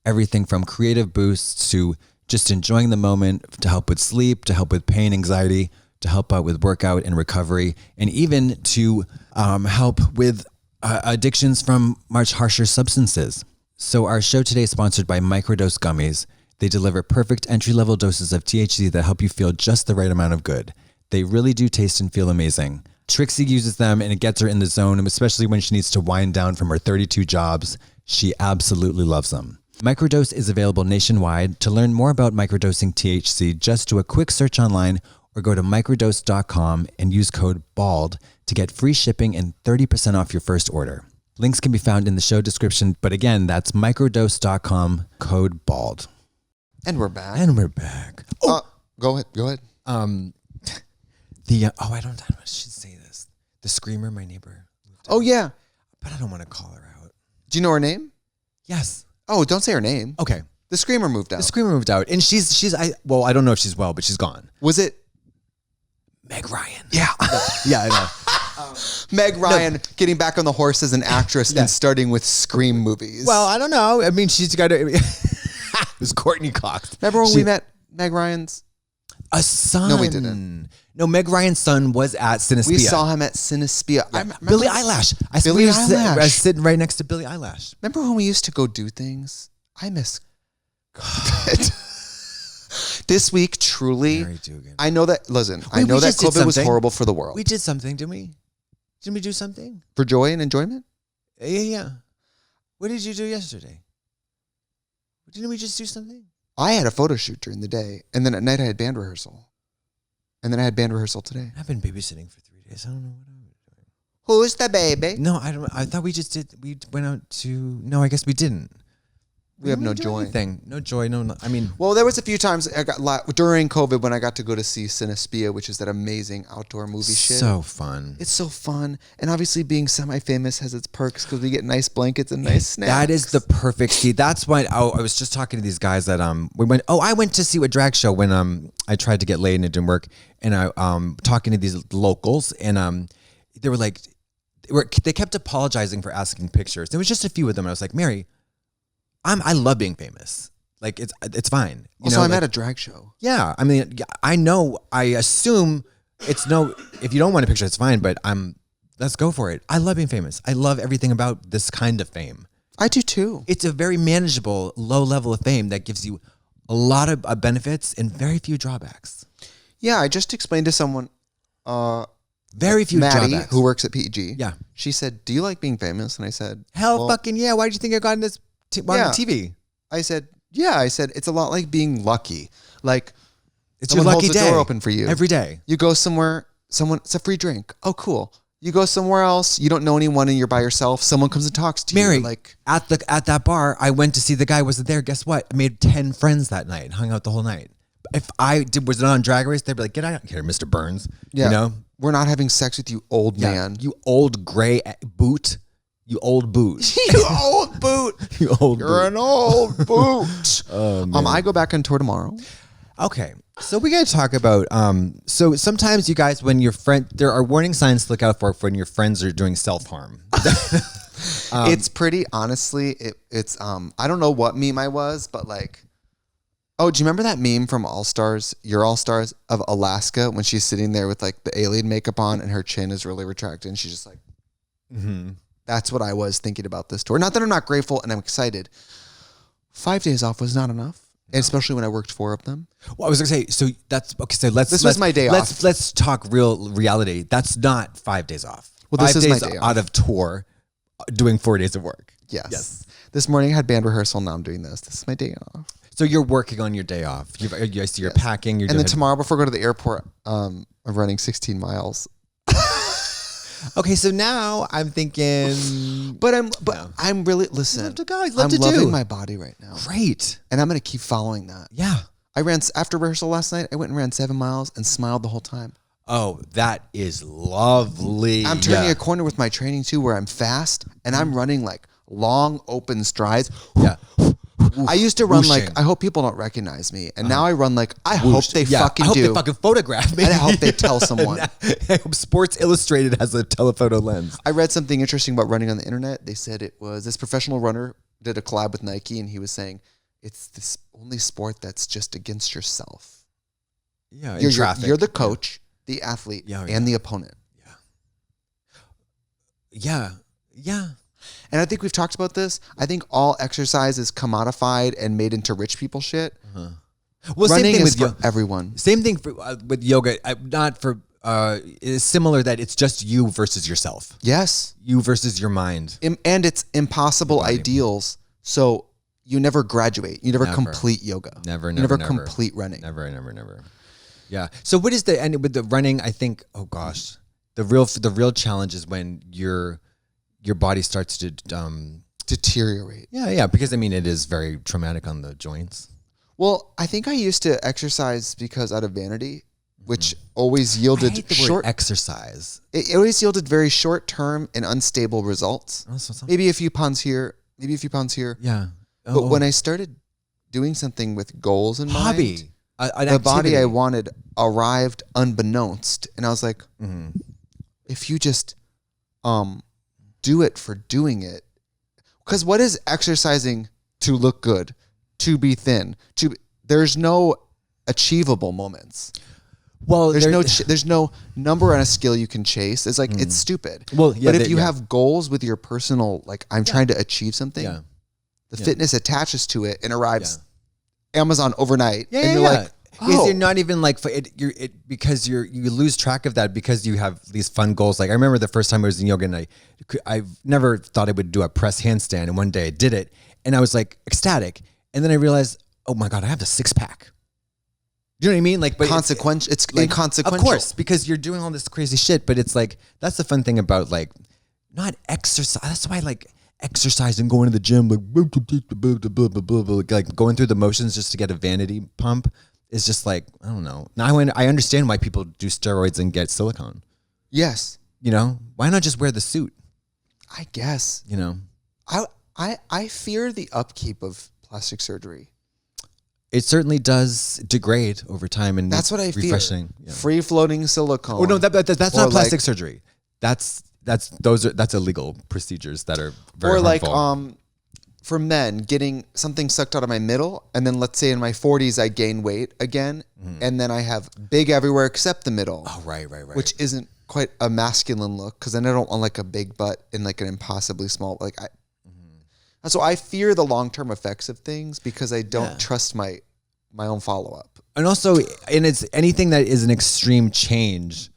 everything from creative boosts to just enjoying the moment, to help with sleep, to help with pain, anxiety, to help out with workout and recovery, and even to help with addictions from much harsher substances. So our show today is sponsored by Microdose Gummies. They deliver perfect entry-level doses of THC that help you feel just the right amount of good. They really do taste and feel amazing. Trixie uses them and it gets her in the zone, and especially when she needs to wind down from her 32 jobs. She absolutely loves them. Microdose is available nationwide. To learn more about microdosing THC, just do a quick search online or go to microdose.com and use code BALD to get free shipping and 30% off your first order. Links can be found in the show description, but again, that's microdose.com, code BALD. And we're back. Oh, Go ahead. I should say this. The screamer, my neighbor. Oh, yeah. But I don't want to call her out. Do you know her name? Yes. Oh, don't say her name. Okay. The screamer moved out. The screamer moved out, and I don't know if she's well, but she's gone. Was it? Meg Ryan. Yeah. Yeah, I know. Meg Ryan getting back on the horse as an actress and starting with Scream movies. Well, I don't know. I mean, she's got to. It was Courtney Cox. Remember when we met Meg Ryan's son? No, we didn't. No, Meg Ryan's son was at Cinespia. We saw him at Cinespia. Yeah. Billie Eyelash. I was sitting right next to Billie Eyelash. Remember when we used to go do things? I miss COVID. This week, truly, I know that, listen, I know that COVID was horrible for the world. We did something, didn't we? Didn't we do something? For joy and enjoyment? Yeah. What did you do yesterday? Didn't we just do something? I had a photo shoot during the day, and then at night I had band rehearsal. And then I had band rehearsal today. I've been babysitting for 3 days. I don't know what I'm doing. Who's the baby? No, I don't. I thought we just did. We went out to. No, I guess we didn't. We have no joy. No joy. No. I mean, well, there was a few times I got during COVID when I got to go to see Cinespia, which is that amazing outdoor movie shit. So fun. It's so fun, and obviously being semi-famous has its perks because we get nice blankets and nice snacks. That is the perfect. See, that's why. I was just talking to these guys that we went. Oh, I went to see a drag show when I tried to get laid and it didn't work, and I talking to these locals, and they were like, they kept apologizing for asking pictures. There was just a few of them, and I was like, Mary, I love being famous. Like it's fine. Also, I'm at a drag show. Yeah, I mean, I know. I assume it's no. If you don't want a picture, it's fine. But let's go for it. I love being famous. I love everything about this kind of fame. I do too. It's a very manageable, low level of fame that gives you a lot of benefits and very few drawbacks. Yeah, I just explained to someone. Very few Maddie, drawbacks. who works at PG. Yeah, she said, "Do you like being famous?" And I said, "Hell, fucking yeah! Why did you think I got in this?" On TV. I said, yeah. I said, it's a lot like being lucky. Like, it's your lucky holds the day. door open for you. Every day. You go somewhere, it's a free drink. Oh, cool. You go somewhere else, you don't know anyone and you're by yourself. Someone comes and talks to Mary, you. Like, at that bar, I went to see the guy wasn't there. Guess what? I made 10 friends that night and hung out the whole night. If I was on Drag Race, they'd be like, get out of here, Mr. Burns. Yeah. You know? We're not having sex with you, old man. You old gray boot. You old boot. You old boot. You old boot. You're an old boot. Oh, man. I go back on tour tomorrow. Okay. So we got to talk about, so sometimes you guys, when your friend, there are warning signs to look out for when your friends are doing self-harm. It's pretty, honestly, it's I don't know what meme I was, but like, oh, do you remember that meme from All-Stars, Your All-Stars of Alaska when she's sitting there with like the alien makeup on and her chin is really retracted and she's just like, That's what I was thinking about this tour. Not that I'm not grateful and I'm excited. 5 days off was not enough. No. Especially when I worked 4 of them. Well, I was going to say, so that's, okay, so this was my day off. Let's talk real reality. That's not 5 days off. Well, this is my day out of tour, doing 4 days of work. Yes. This morning I had band rehearsal. Now I'm doing this. This is my day off. So you're working on your day off. I see you're packing. And then tomorrow before I go to the airport, I'm running 16 miles. Okay, so now I'm thinking, I'm really listen. I'm loving my body right now. Great, and I'm gonna keep following that. Yeah, I ran after rehearsal last night. I went and ran 7 miles and smiled the whole time. Oh, that is lovely. I'm turning a corner with my training too, where I'm fast and I'm running like long open strides. Yeah. I used to run like, I hope people don't recognize me. And now I run like, I hope they fucking do. I hope they fucking photograph me. And I hope they tell someone. I hope Sports Illustrated has a telephoto lens. I read something interesting about running on the internet. They said it was this professional runner did a collab with Nike and he was saying, it's this only sport that's just against yourself. Yeah, you're the coach, the athlete, and the opponent. Yeah. And I think we've talked about this. I think all exercise is commodified and made into rich people shit. Well, running same thing is with for everyone. Same thing with yoga. Not for it's similar that it's just you versus yourself. Yes, you versus your mind, and it's impossible ideals. So you never graduate. You never complete yoga. Never complete running. Never. Yeah. So what is and with the running? I think. Oh gosh, the real challenge is when your body starts to deteriorate. Yeah, because I mean it is very traumatic on the joints. Well, I think I used to exercise because out of vanity, which always yielded short exercise. It always yielded very short term and unstable results. Maybe a few pounds here, maybe a few pounds here. Yeah. But when I started doing something with goals in mind, the body I wanted arrived unbeknownst, and I was like, if you just do it for doing it. Because what is exercising to look good, to be thin? There's no achievable moments. Well, there's no number on a scale you can chase. It's like it's stupid. Well, yeah, but if you have goals with your personal, like I'm trying to achieve something, the fitness attaches to it and arrives Amazon overnight. Yeah, and you're like, because you're not even like because you lose track of that because you have these fun goals. Like I remember the first time I was in yoga and I never thought I would do a press handstand, and one day I did it and I was like ecstatic, and then I realized, oh my god, I have the 6-pack. You know what I mean? Like, but it's like, inconsequential. Of course, because you're doing all this crazy shit. But it's like that's the fun thing about like not exercise. That's why I like exercise and going to the gym, like going through the motions just to get a vanity pump is just like I don't know. Now I understand why people do steroids and get silicone. Yes, you know why not just wear the suit? I guess you know. I fear the upkeep of plastic surgery. It certainly does degrade over time, and that's what I fear. Refreshing. Yeah. Free floating silicone. Oh no, that's not plastic surgery. That's illegal procedures that are very harmful. Like for men getting something sucked out of my middle, and then let's say in my 40s I gain weight again, and then I have big everywhere except the middle. Oh right. Which isn't quite a masculine look because then I don't want like a big butt and like an impossibly small So I fear the long-term effects of things because I don't trust my own follow-up. And also, it's anything that is an extreme change,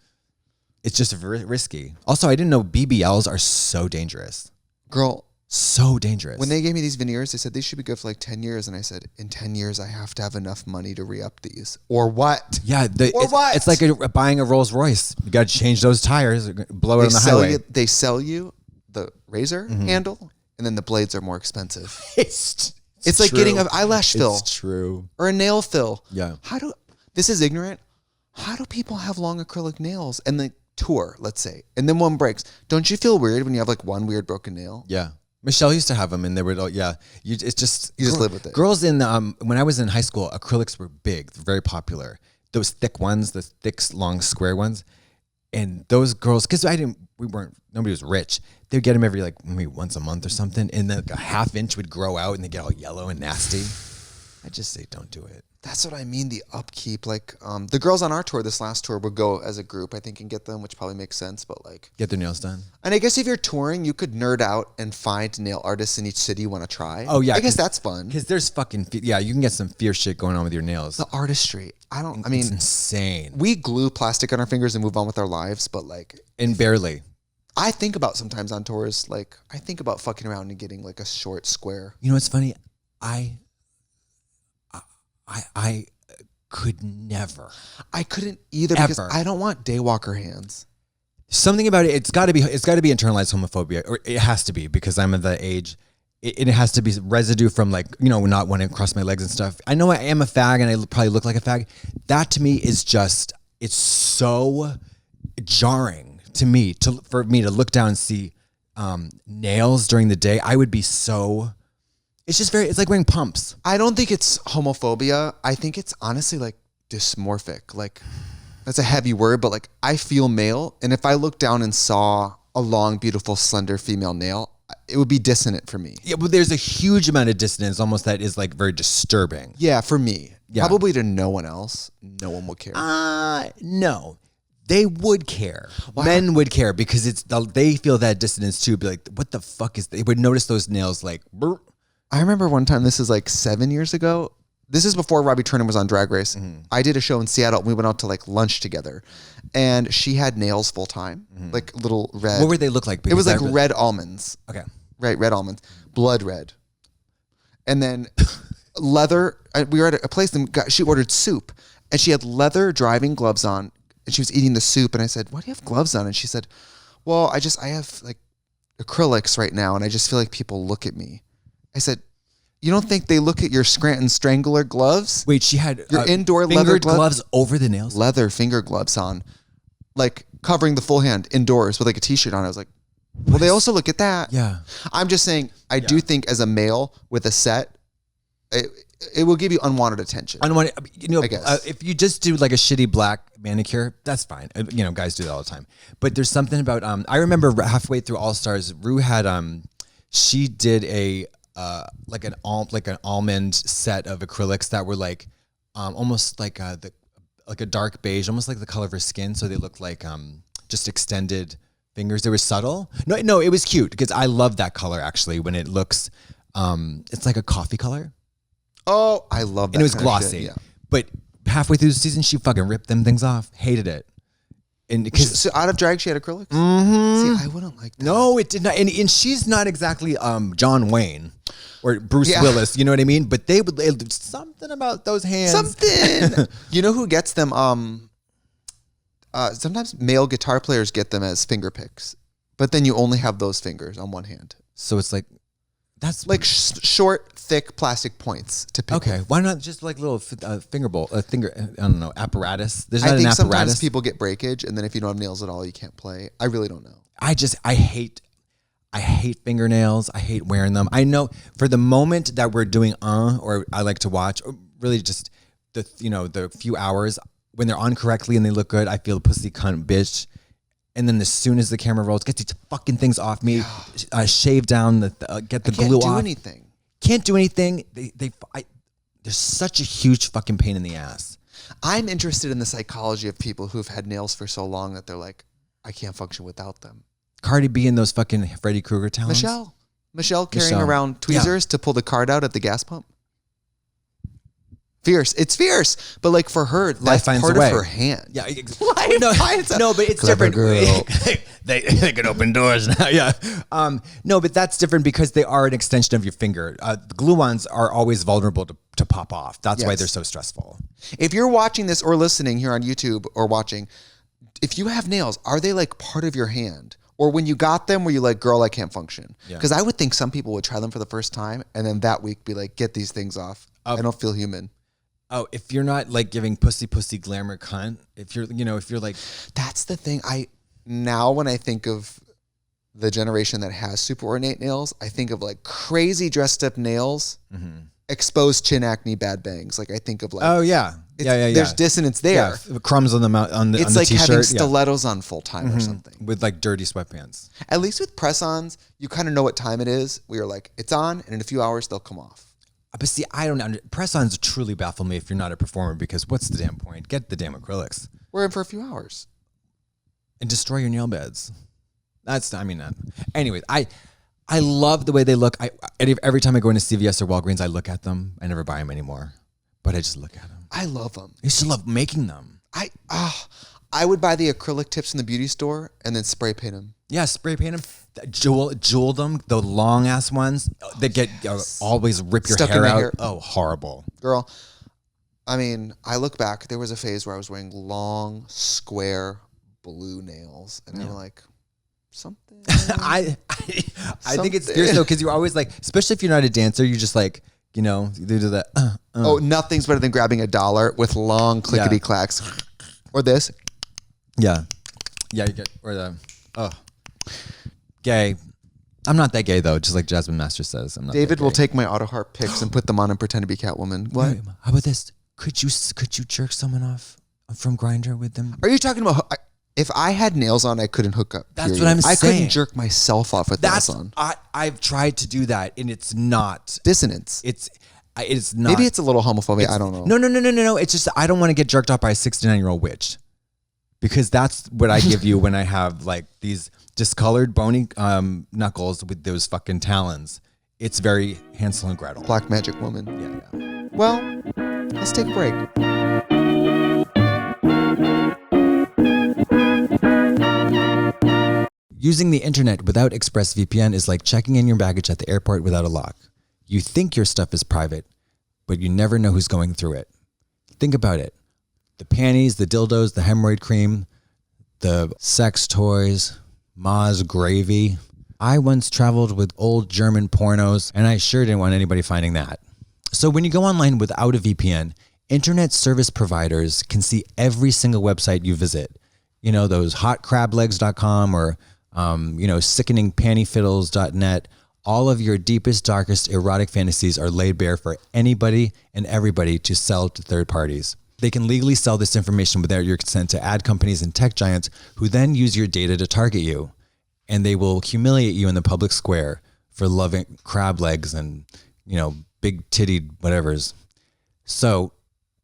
it's just risky. Also, I didn't know BBLs are so dangerous. Girl. So dangerous. When they gave me these veneers, they said they should be good for like 10 years. And I said, in 10 years, I have to have enough money to re-up these. Or what? Yeah. It's like buying a Rolls Royce. You got to change those tires, blow it on the highway. They sell you the razor handle. And then the blades are more expensive. It's like getting an eyelash fill. It's true. Or a nail fill. Yeah. This is ignorant. How do people have long acrylic nails and they tour, let's say, and then one breaks? Don't you feel weird when you have like one weird broken nail? Yeah. Michelle used to have them and they were, you just live with it. Girls when I was in high school, acrylics were big, very popular. Those thick ones, the thick, long, square ones. And those girls, because nobody was rich. They would get them maybe once a month or something. And then a half inch would grow out and they get all yellow and nasty. I just say, don't do it. That's what I mean. The upkeep, like the girls on our tour, this last tour would go as a group, I think, and get them, which probably makes sense. But like get their nails done. And I guess if you're touring, you could nerd out and find nail artists in each city you want to try. Oh yeah, I guess that's fun. Because there's you can get some fierce shit going on with your nails. The artistry. It's insane. We glue plastic on our fingers and move on with our lives, but like barely. I think about sometimes on tours, like I think about fucking around and getting like a short square. You know what's funny? I could never. I couldn't either because I don't want daywalker hands. Something about it. It's got to be internalized homophobia, or it has to be because I'm of the age. It has to be residue from not wanting to cross my legs and stuff. I know I am a fag and I probably look like a fag. That to me is just, it's so jarring to me for me to look down and see nails during the day. I would be so, it's like wearing pumps. I don't think it's homophobia. I think it's honestly like dysmorphic. Like that's a heavy word, but like I feel male. And if I look down and saw a long, beautiful, slender female nail, it would be dissonant for me. Yeah, but there's a huge amount of dissonance almost that is like very disturbing. Yeah, for me. Yeah. Probably to no one else. No one would care. No. They would care. Wow. Men would care because they feel that dissonance too. Be like, what the fuck is... They would notice those nails like... Burr. I remember one time, this is like 7 years ago. This is before Robbie Turner was on Drag Race. Mm-hmm. I did a show in Seattle. We went out to like lunch together. And she had nails full time. Mm-hmm. Like little red. What would they look like? It was like red almonds. Okay. Right, red almonds. Blood red. And then leather. We were at a place and she ordered soup. And she had leather driving gloves on. And she was eating the soup. And I said, why do you have gloves on? And she said, well, I have like acrylics right now. And I just feel like people look at me. I said, you don't think they look at your Scranton Strangler gloves? Wait, she had your indoor leather gloves over the nails? Leather finger gloves on, like covering the full hand indoors with like a t-shirt on. I was like, well, they also look at that. Yeah. I'm just saying, I do think as a male with a set, it will give you unwanted attention. Unwanted, I guess. if you just do like a shitty black manicure, that's fine. Guys do that all the time. But there's something about I remember halfway through All Stars, Ru had she did a like an almond set of acrylics that were like almost like a dark beige, almost like the color of her skin, so they looked like just extended fingers. They were subtle. No, it was cute because I love that color actually when it looks it's like a coffee color. Oh, I love that. And it was glossy. Yeah. But halfway through the season, she fucking ripped them things off. Hated it. And So out of drag, she had acrylics? Mm-hmm. See, I wouldn't like that. No, it did not. And she's not exactly John Wayne or Bruce Willis. You know what I mean? But they would something about those hands. Something. You know who gets them? Sometimes male guitar players get them as finger picks, but then you only have those fingers on one hand. So it's like that's like short, thick plastic points to pick. Okay, why not just like little finger I don't know, apparatus. There's not I think an apparatus. Sometimes people get breakage, and then if you don't have nails at all, you can't play. I really don't know. I hate fingernails. I hate wearing them. I know for the moment that we're doing or I like to watch, or really just the few hours when they're on correctly and they look good, I feel pussy cunt bitch. And then as soon as the camera rolls, get these fucking things off me. Shave down get the glue off. Can't do anything. Can't do anything. There's such a huge fucking pain in the ass. I'm interested in the psychology of people who've had nails for so long that they're like, I can't function without them. Cardi B and those fucking Freddy Krueger talents. Michelle carrying around tweezers to pull the card out at the gas pump. Fierce. It's fierce. But like for her, that's part of her hand. Yeah. No, but it's Clever different. Girl. they can open doors now. Yeah. No, but that's different because they are an extension of your finger. The glue ones are always vulnerable to pop off. That's why they're so stressful. If you're watching this or listening here on YouTube or watching, if you have nails, are they like part of your hand? Or when you got them, were you like, girl, I can't function? Because I would think some people would try them for the first time and then that week be like, get these things off. I don't feel human. Oh, if you're not like giving pussy glamour cunt, if you're like, that's the thing. Now when I think of the generation that has super ornate nails, I think of like crazy dressed up nails, exposed chin acne, bad bangs. Like I think of like, oh yeah. There's dissonance there. Yeah, crumbs on the mouth on the It's on the like t-shirt. having stilettos on full time or something. With like dirty sweatpants. At least with press-ons, you kind of know what time it is. We are like, it's on, and in a few hours they'll come off. But see, I don't. Press-ons truly baffle me if you're not a performer because what's the damn point? Get the damn acrylics. We're in for a few hours. And destroy your nail beds. Anyways, I love the way they look. Every time I go into CVS or Walgreens, I look at them. I never buy them anymore, but I just look at them. I love them. I used to love making them. I would buy the acrylic tips in the beauty store and then spray paint them. Yeah, spray paint them, jewel them, the long ass ones that get always rip your hair out. Oh, horrible. Girl, I mean, I look back, there was a phase where I was wearing long, square, blue nails. And I'm like, something. I think it's fierce though, because you're always like, especially if you're not a dancer, you're just like, you do that. Oh, nothing's better than grabbing $1 with long clickety clacks. Or this. Yeah. Yeah, you get, or the, gay. I'm not that gay though, just like Jasmine Master says. I'm not. David will take my auto harp picks and put them on and pretend to be Catwoman. What? How about this? Could you jerk someone off from Grindr with them? Are you talking about? If I had nails on, I couldn't hook up. That's what I'm saying. I couldn't jerk myself off with nails on. I've tried to do that, and it's not dissonance. It's not. Maybe it's a little homophobia. I don't know. No. It's just I don't want to get jerked off by a 69-year-old witch, because that's what I give you when I have like these discolored bony knuckles with those fucking talons. It's very Hansel and Gretel. Black magic woman. Yeah. Well, let's take a break. Using the internet without ExpressVPN is like checking in your baggage at the airport without a lock. You think your stuff is private, but you never know who's going through it. Think about it. The panties, the dildos, the hemorrhoid cream, the sex toys, Ma's gravy. I once traveled with old German pornos, and I sure didn't want anybody finding that. So when you go online without a VPN, internet service providers can see every single website you visit. You know, those hotcrablegs.com or sickeningpantyfiddles.net. All of your deepest, darkest erotic fantasies are laid bare for anybody and everybody to sell to third parties. They can legally sell this information without your consent to ad companies and tech giants who then use your data to target you. And they will humiliate you in the public square for loving crab legs and, big tittied whatevers. So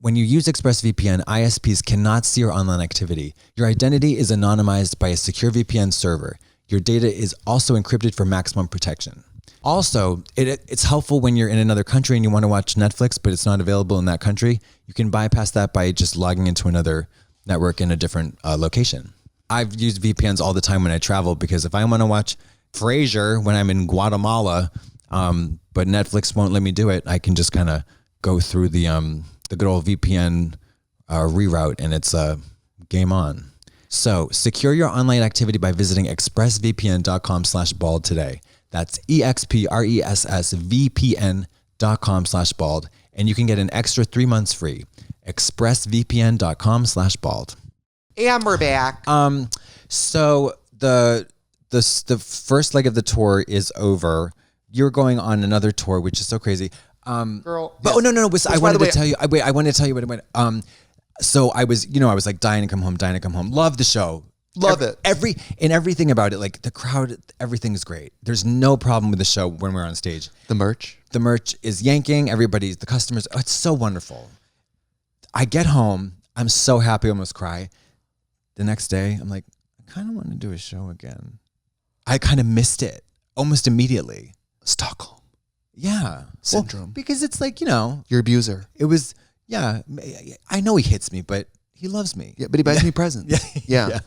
when you use ExpressVPN, ISPs cannot see your online activity. Your identity is anonymized by a secure VPN server. Your data is also encrypted for maximum protection. Also, it's helpful when you're in another country and you want to watch Netflix, but it's not available in that country. You can bypass that by just logging into another network in a different location. I've used VPNs all the time when I travel because if I want to watch Frasier when I'm in Guatemala, but Netflix won't let me do it, I can just kind of go through the good old VPN reroute and it's game on. So secure your online activity by visiting expressvpn.com/bald today. That's expressvpn.com/bald. And you can get an extra 3 months free. expressvpn.com/bald. And we're back. So the first leg of the tour is over. You're going on another tour, which is so crazy. Girl. But yes. no. I wanted to tell you. I wanted to tell you what it went. So I was like dying to come home. Love the show. Love it. Everything about it, like the crowd, everything's great. There's no problem with the show when we're on stage. The merch is yanking. The customers. Oh, it's so wonderful. I get home. I'm so happy. I almost cry. The next day, I'm like, I kind of want to do a show again. I kind of missed it almost immediately. Stockholm. Yeah. Syndrome. Well, because it's like, your abuser. It was, yeah. I know he hits me, but he loves me. Yeah, but he buys me presents. Yeah.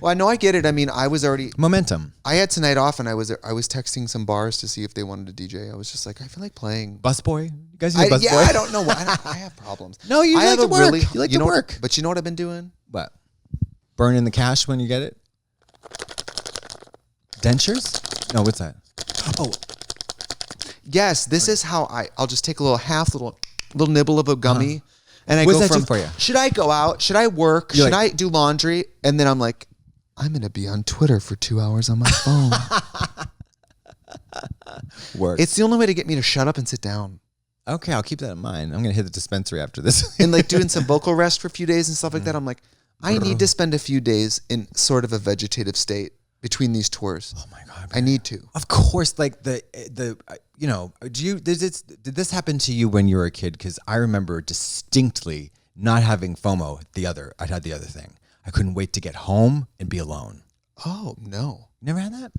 Well, I know I get it. I mean, I was already momentum. I had tonight off, and I was texting some bars to see if they wanted to DJ. I was just like, I feel like playing. Busboy? You guys need a busboy? Yeah, I don't know. I have problems. No, you like to work. You like to work. But you know what I've been doing? What? Burning the cash when you get it? Dentures? No, what's that? Oh. Yes, this is how I'll just take a little nibble of a gummy. And I What go does that from, do for you? should I go out? Should I work? Should I do laundry? And then I'm like, I'm going to be on Twitter for 2 hours on my phone. Work. It's the only way to get me to shut up and sit down. Okay, I'll keep that in mind. I'm going to hit the dispensary after this. And like doing some vocal rest for a few days and stuff like that. I'm like, I need to spend a few days in sort of a vegetative state between these tours. Oh my God. I need to. Of course, like did this happen to you when you were a kid? Because I remember distinctly not having FOMO. I had the other thing. I couldn't wait to get home and be alone. Oh, no. Never had that?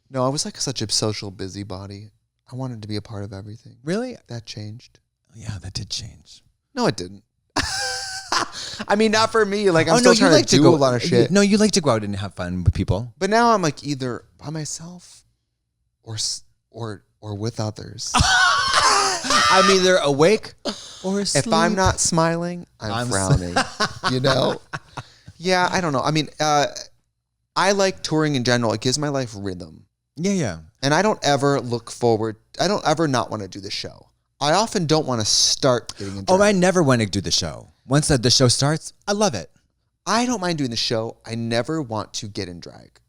No, I was like such a social busybody. I wanted to be a part of everything. Really? That changed. Yeah, that did change. No, it didn't. I mean, not for me. Like, I'm still trying to do a lot of shit. No, you like to go out and have fun with people. But now I'm like either by myself or with others. I'm either awake or asleep. If I'm not smiling, I'm frowning. Yeah, I don't know. I mean, I like touring in general. It gives my life rhythm. Yeah. And I don't ever not want to do the show. I often don't want to start getting into I never want to do the show. Once the show starts, I love it. I don't mind doing the show. I never want to get in drag.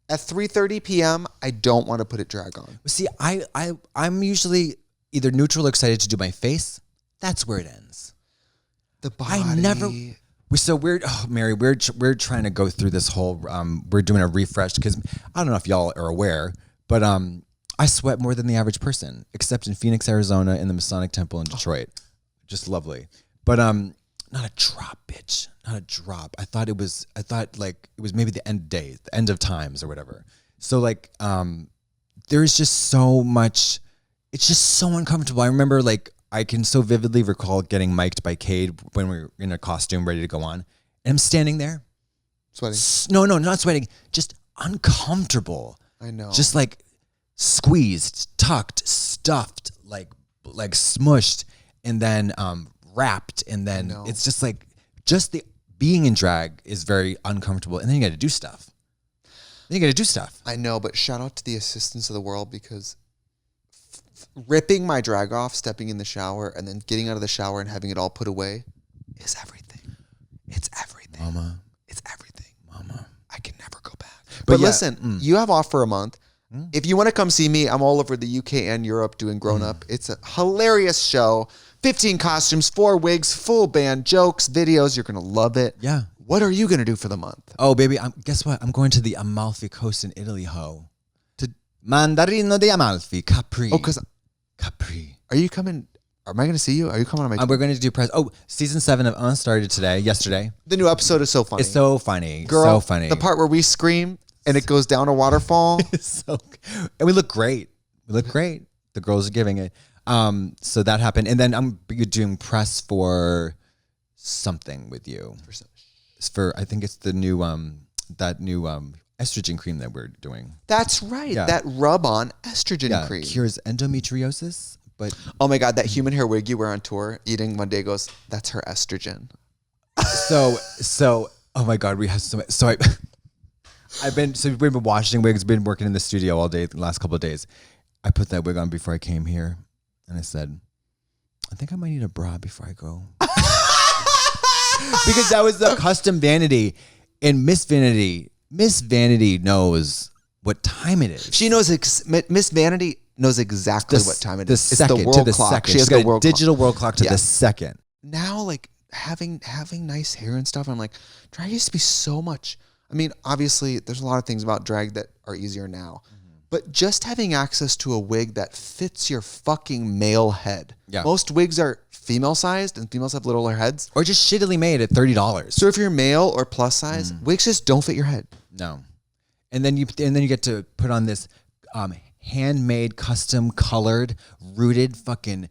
At 3:30 p.m., I don't want to put a drag on. See, I'm usually either neutral or excited to do my face. That's where it ends. The body. So we're, Mary, we're trying to go through this whole, we're doing a refresh because I don't know if y'all are aware, but I sweat more than the average person, except in Phoenix, Arizona, in the Masonic Temple in Detroit. Just lovely. But not a drop, bitch. Not a drop. I thought it was maybe the end of days, the end of times or whatever. So like, there's just so much, it's just so uncomfortable. I remember I can so vividly recall getting mic'd by Cade when we were in a costume ready to go on. And I'm standing there. Sweating? No, not sweating. Just uncomfortable. I know. Just like squeezed, tucked, stuffed, like smushed, and then wrapped. And then it's just like, just the being in drag is very uncomfortable. And then you got to do stuff. I know, but shout out to the assistants of the world because ripping my drag off, stepping in the shower, and then getting out of the shower and having it all put away is everything. It's everything. Mama. It's everything. Mama. I can never go back. But yeah, listen, you have off for a month. If you want to come see me, I'm all over the UK and Europe doing Grown Up. It's a hilarious show. 15 costumes, 4 wigs, full band, jokes, videos. You're going to love it. Yeah. What are you going to do for the month? Oh, baby, guess what? I'm going to the Amalfi Coast in Italy, ho. To Mandarino di Amalfi, Capri. Oh, because Capri. are you coming? Am I going to see you? Are you coming on my We're going to do press. Oh, season 7 of started yesterday. The new episode is so funny. It's so funny. Girl, so funny. the part where we scream and it goes down a waterfall. And we look great. The girls are giving it. So that happened. And then I'm doing press for something with you. I think it's the new estrogen cream that we're doing. That's right. Yeah. That rub-on estrogen cream. Cures endometriosis. But oh my God, that human hair wig you wear on tour, eating one day goes, that's her estrogen. So oh my God, we have we've been washing wigs, been working in the studio all day the last couple of days. I put that wig on before I came here and I said, I think I might need a bra before I go. Because that was the custom Vanity, and Miss Vanity knows what time it is. She knows, Miss Vanity knows exactly what time it is. It's the world clock. She has the world digital world clock to the second. Now, like having nice hair and stuff, I'm like, drag used to be so much. I mean, obviously, there's a lot of things about drag that are easier now. But just having access to a wig that fits your fucking male head. Yeah. Most wigs are female sized and females have littler heads. Or just shittily made at $30. So if you're male or plus size, wigs just don't fit your head. No. And then you get to put on this handmade, custom colored, rooted fucking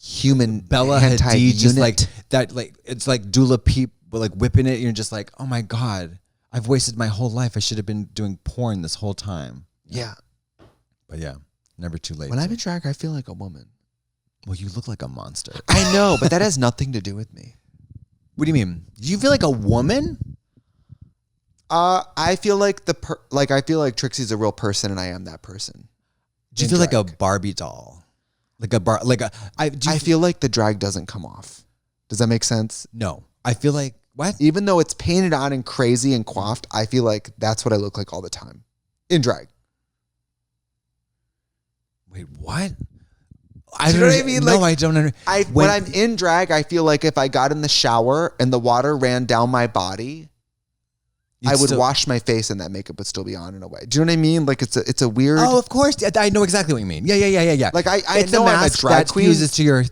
human Bella Hadid, just like that, like it's like Dula Peep, but like whipping it. You're just like, oh my God, I've wasted my whole life. I should have been doing porn this whole time. Yeah. But yeah, never too late. When I'm in drag, I feel like a woman. Well, you look like a monster. I know, but that has nothing to do with me. What do you mean? Do you feel like a woman? I feel like I feel like Trixie's a real person, and I am that person. Do you feel like a Barbie doll? I feel like the drag doesn't come off. Does that make sense? No. I feel like what? Even though it's painted on and crazy and coiffed, I feel like that's what I look like all the time in drag. Wait, what? Do you know what I mean? No, I don't understand. When I'm in drag, I feel like if I got in the shower and the water ran down my body, I would wash my face and that makeup would still be on in a way. Do you know what I mean? Like it's a weird. Oh, of course. I know exactly what you mean. Yeah. Like I it's know the I'm a mask drag that queen. fuses to your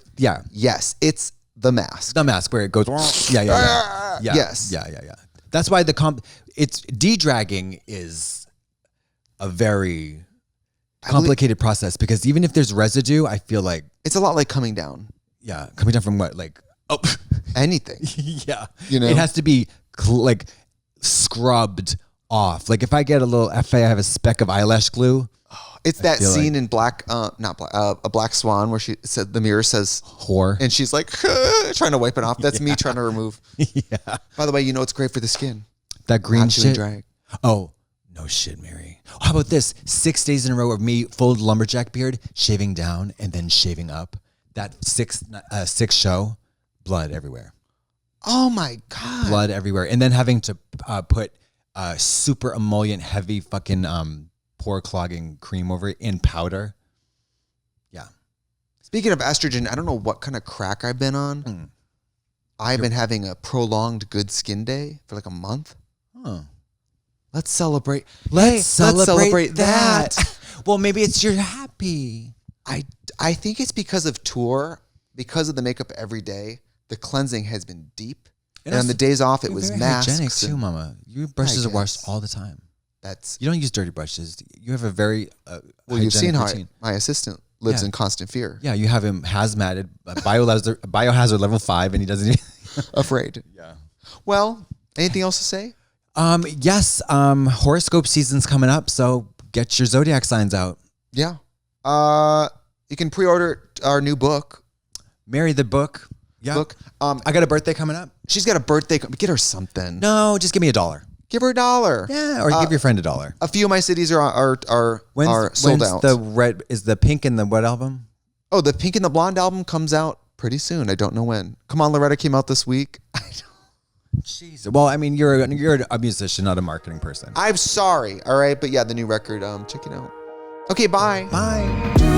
Yes, it's the mask. The mask where it goes. Yeah. Yes. Yeah. That's why it's de-dragging is a very complicated process because even if there's residue, I feel like it's a lot like coming down. Yeah, coming down from what? Like anything. Yeah, you know, it has to be like scrubbed off. Like if I have a speck of eyelash glue. It's that scene in Black, a Black Swan where she said the mirror says whore, and she's like trying to wipe it off. That's me trying to remove. Yeah. By the way, you know it's great for the skin. That green shit. Drag. Oh no shit, Mary. How about this? 6 days in a row of me full lumberjack beard, shaving down and then shaving up. That six show, blood everywhere. Oh my God. Blood everywhere, and then having to put super emollient, heavy fucking pore clogging cream over it in powder. Yeah. Speaking of estrogen, I don't know what kind of crack I've been on. I've been having a prolonged good skin day for like a month. Huh. Let's celebrate. Let's celebrate that. Well, maybe it's you're happy. I think it's because of tour, because of the makeup every day. The cleansing has been deep. And on the days off, it was masks. Hygienic too, Mama. Your brushes are washed all the time. You don't use dirty brushes. You have a very you've seen how my assistant lives in constant fear. Yeah, you have him hazmated, biohazard level 5, and he doesn't even afraid. Yeah. Well, anything else to say? Yes. Horoscope season's coming up, so get your zodiac signs out. Yeah. You can pre-order our new book, Mary the Book. Yeah. I got a birthday coming up. She's got a birthday. Get her something. No, just give me $1. Give her $1. Yeah, or give your friend $1. A few of my cities are sold out. Is the Pink and the what album? Oh, the Pink and the Blonde album comes out pretty soon. I don't know when. Come On, Loretta came out this week. Jeez. Well, I mean, you're a musician, not a marketing person. I'm sorry. All right. But yeah, the new record, check it out. Okay, bye. Bye.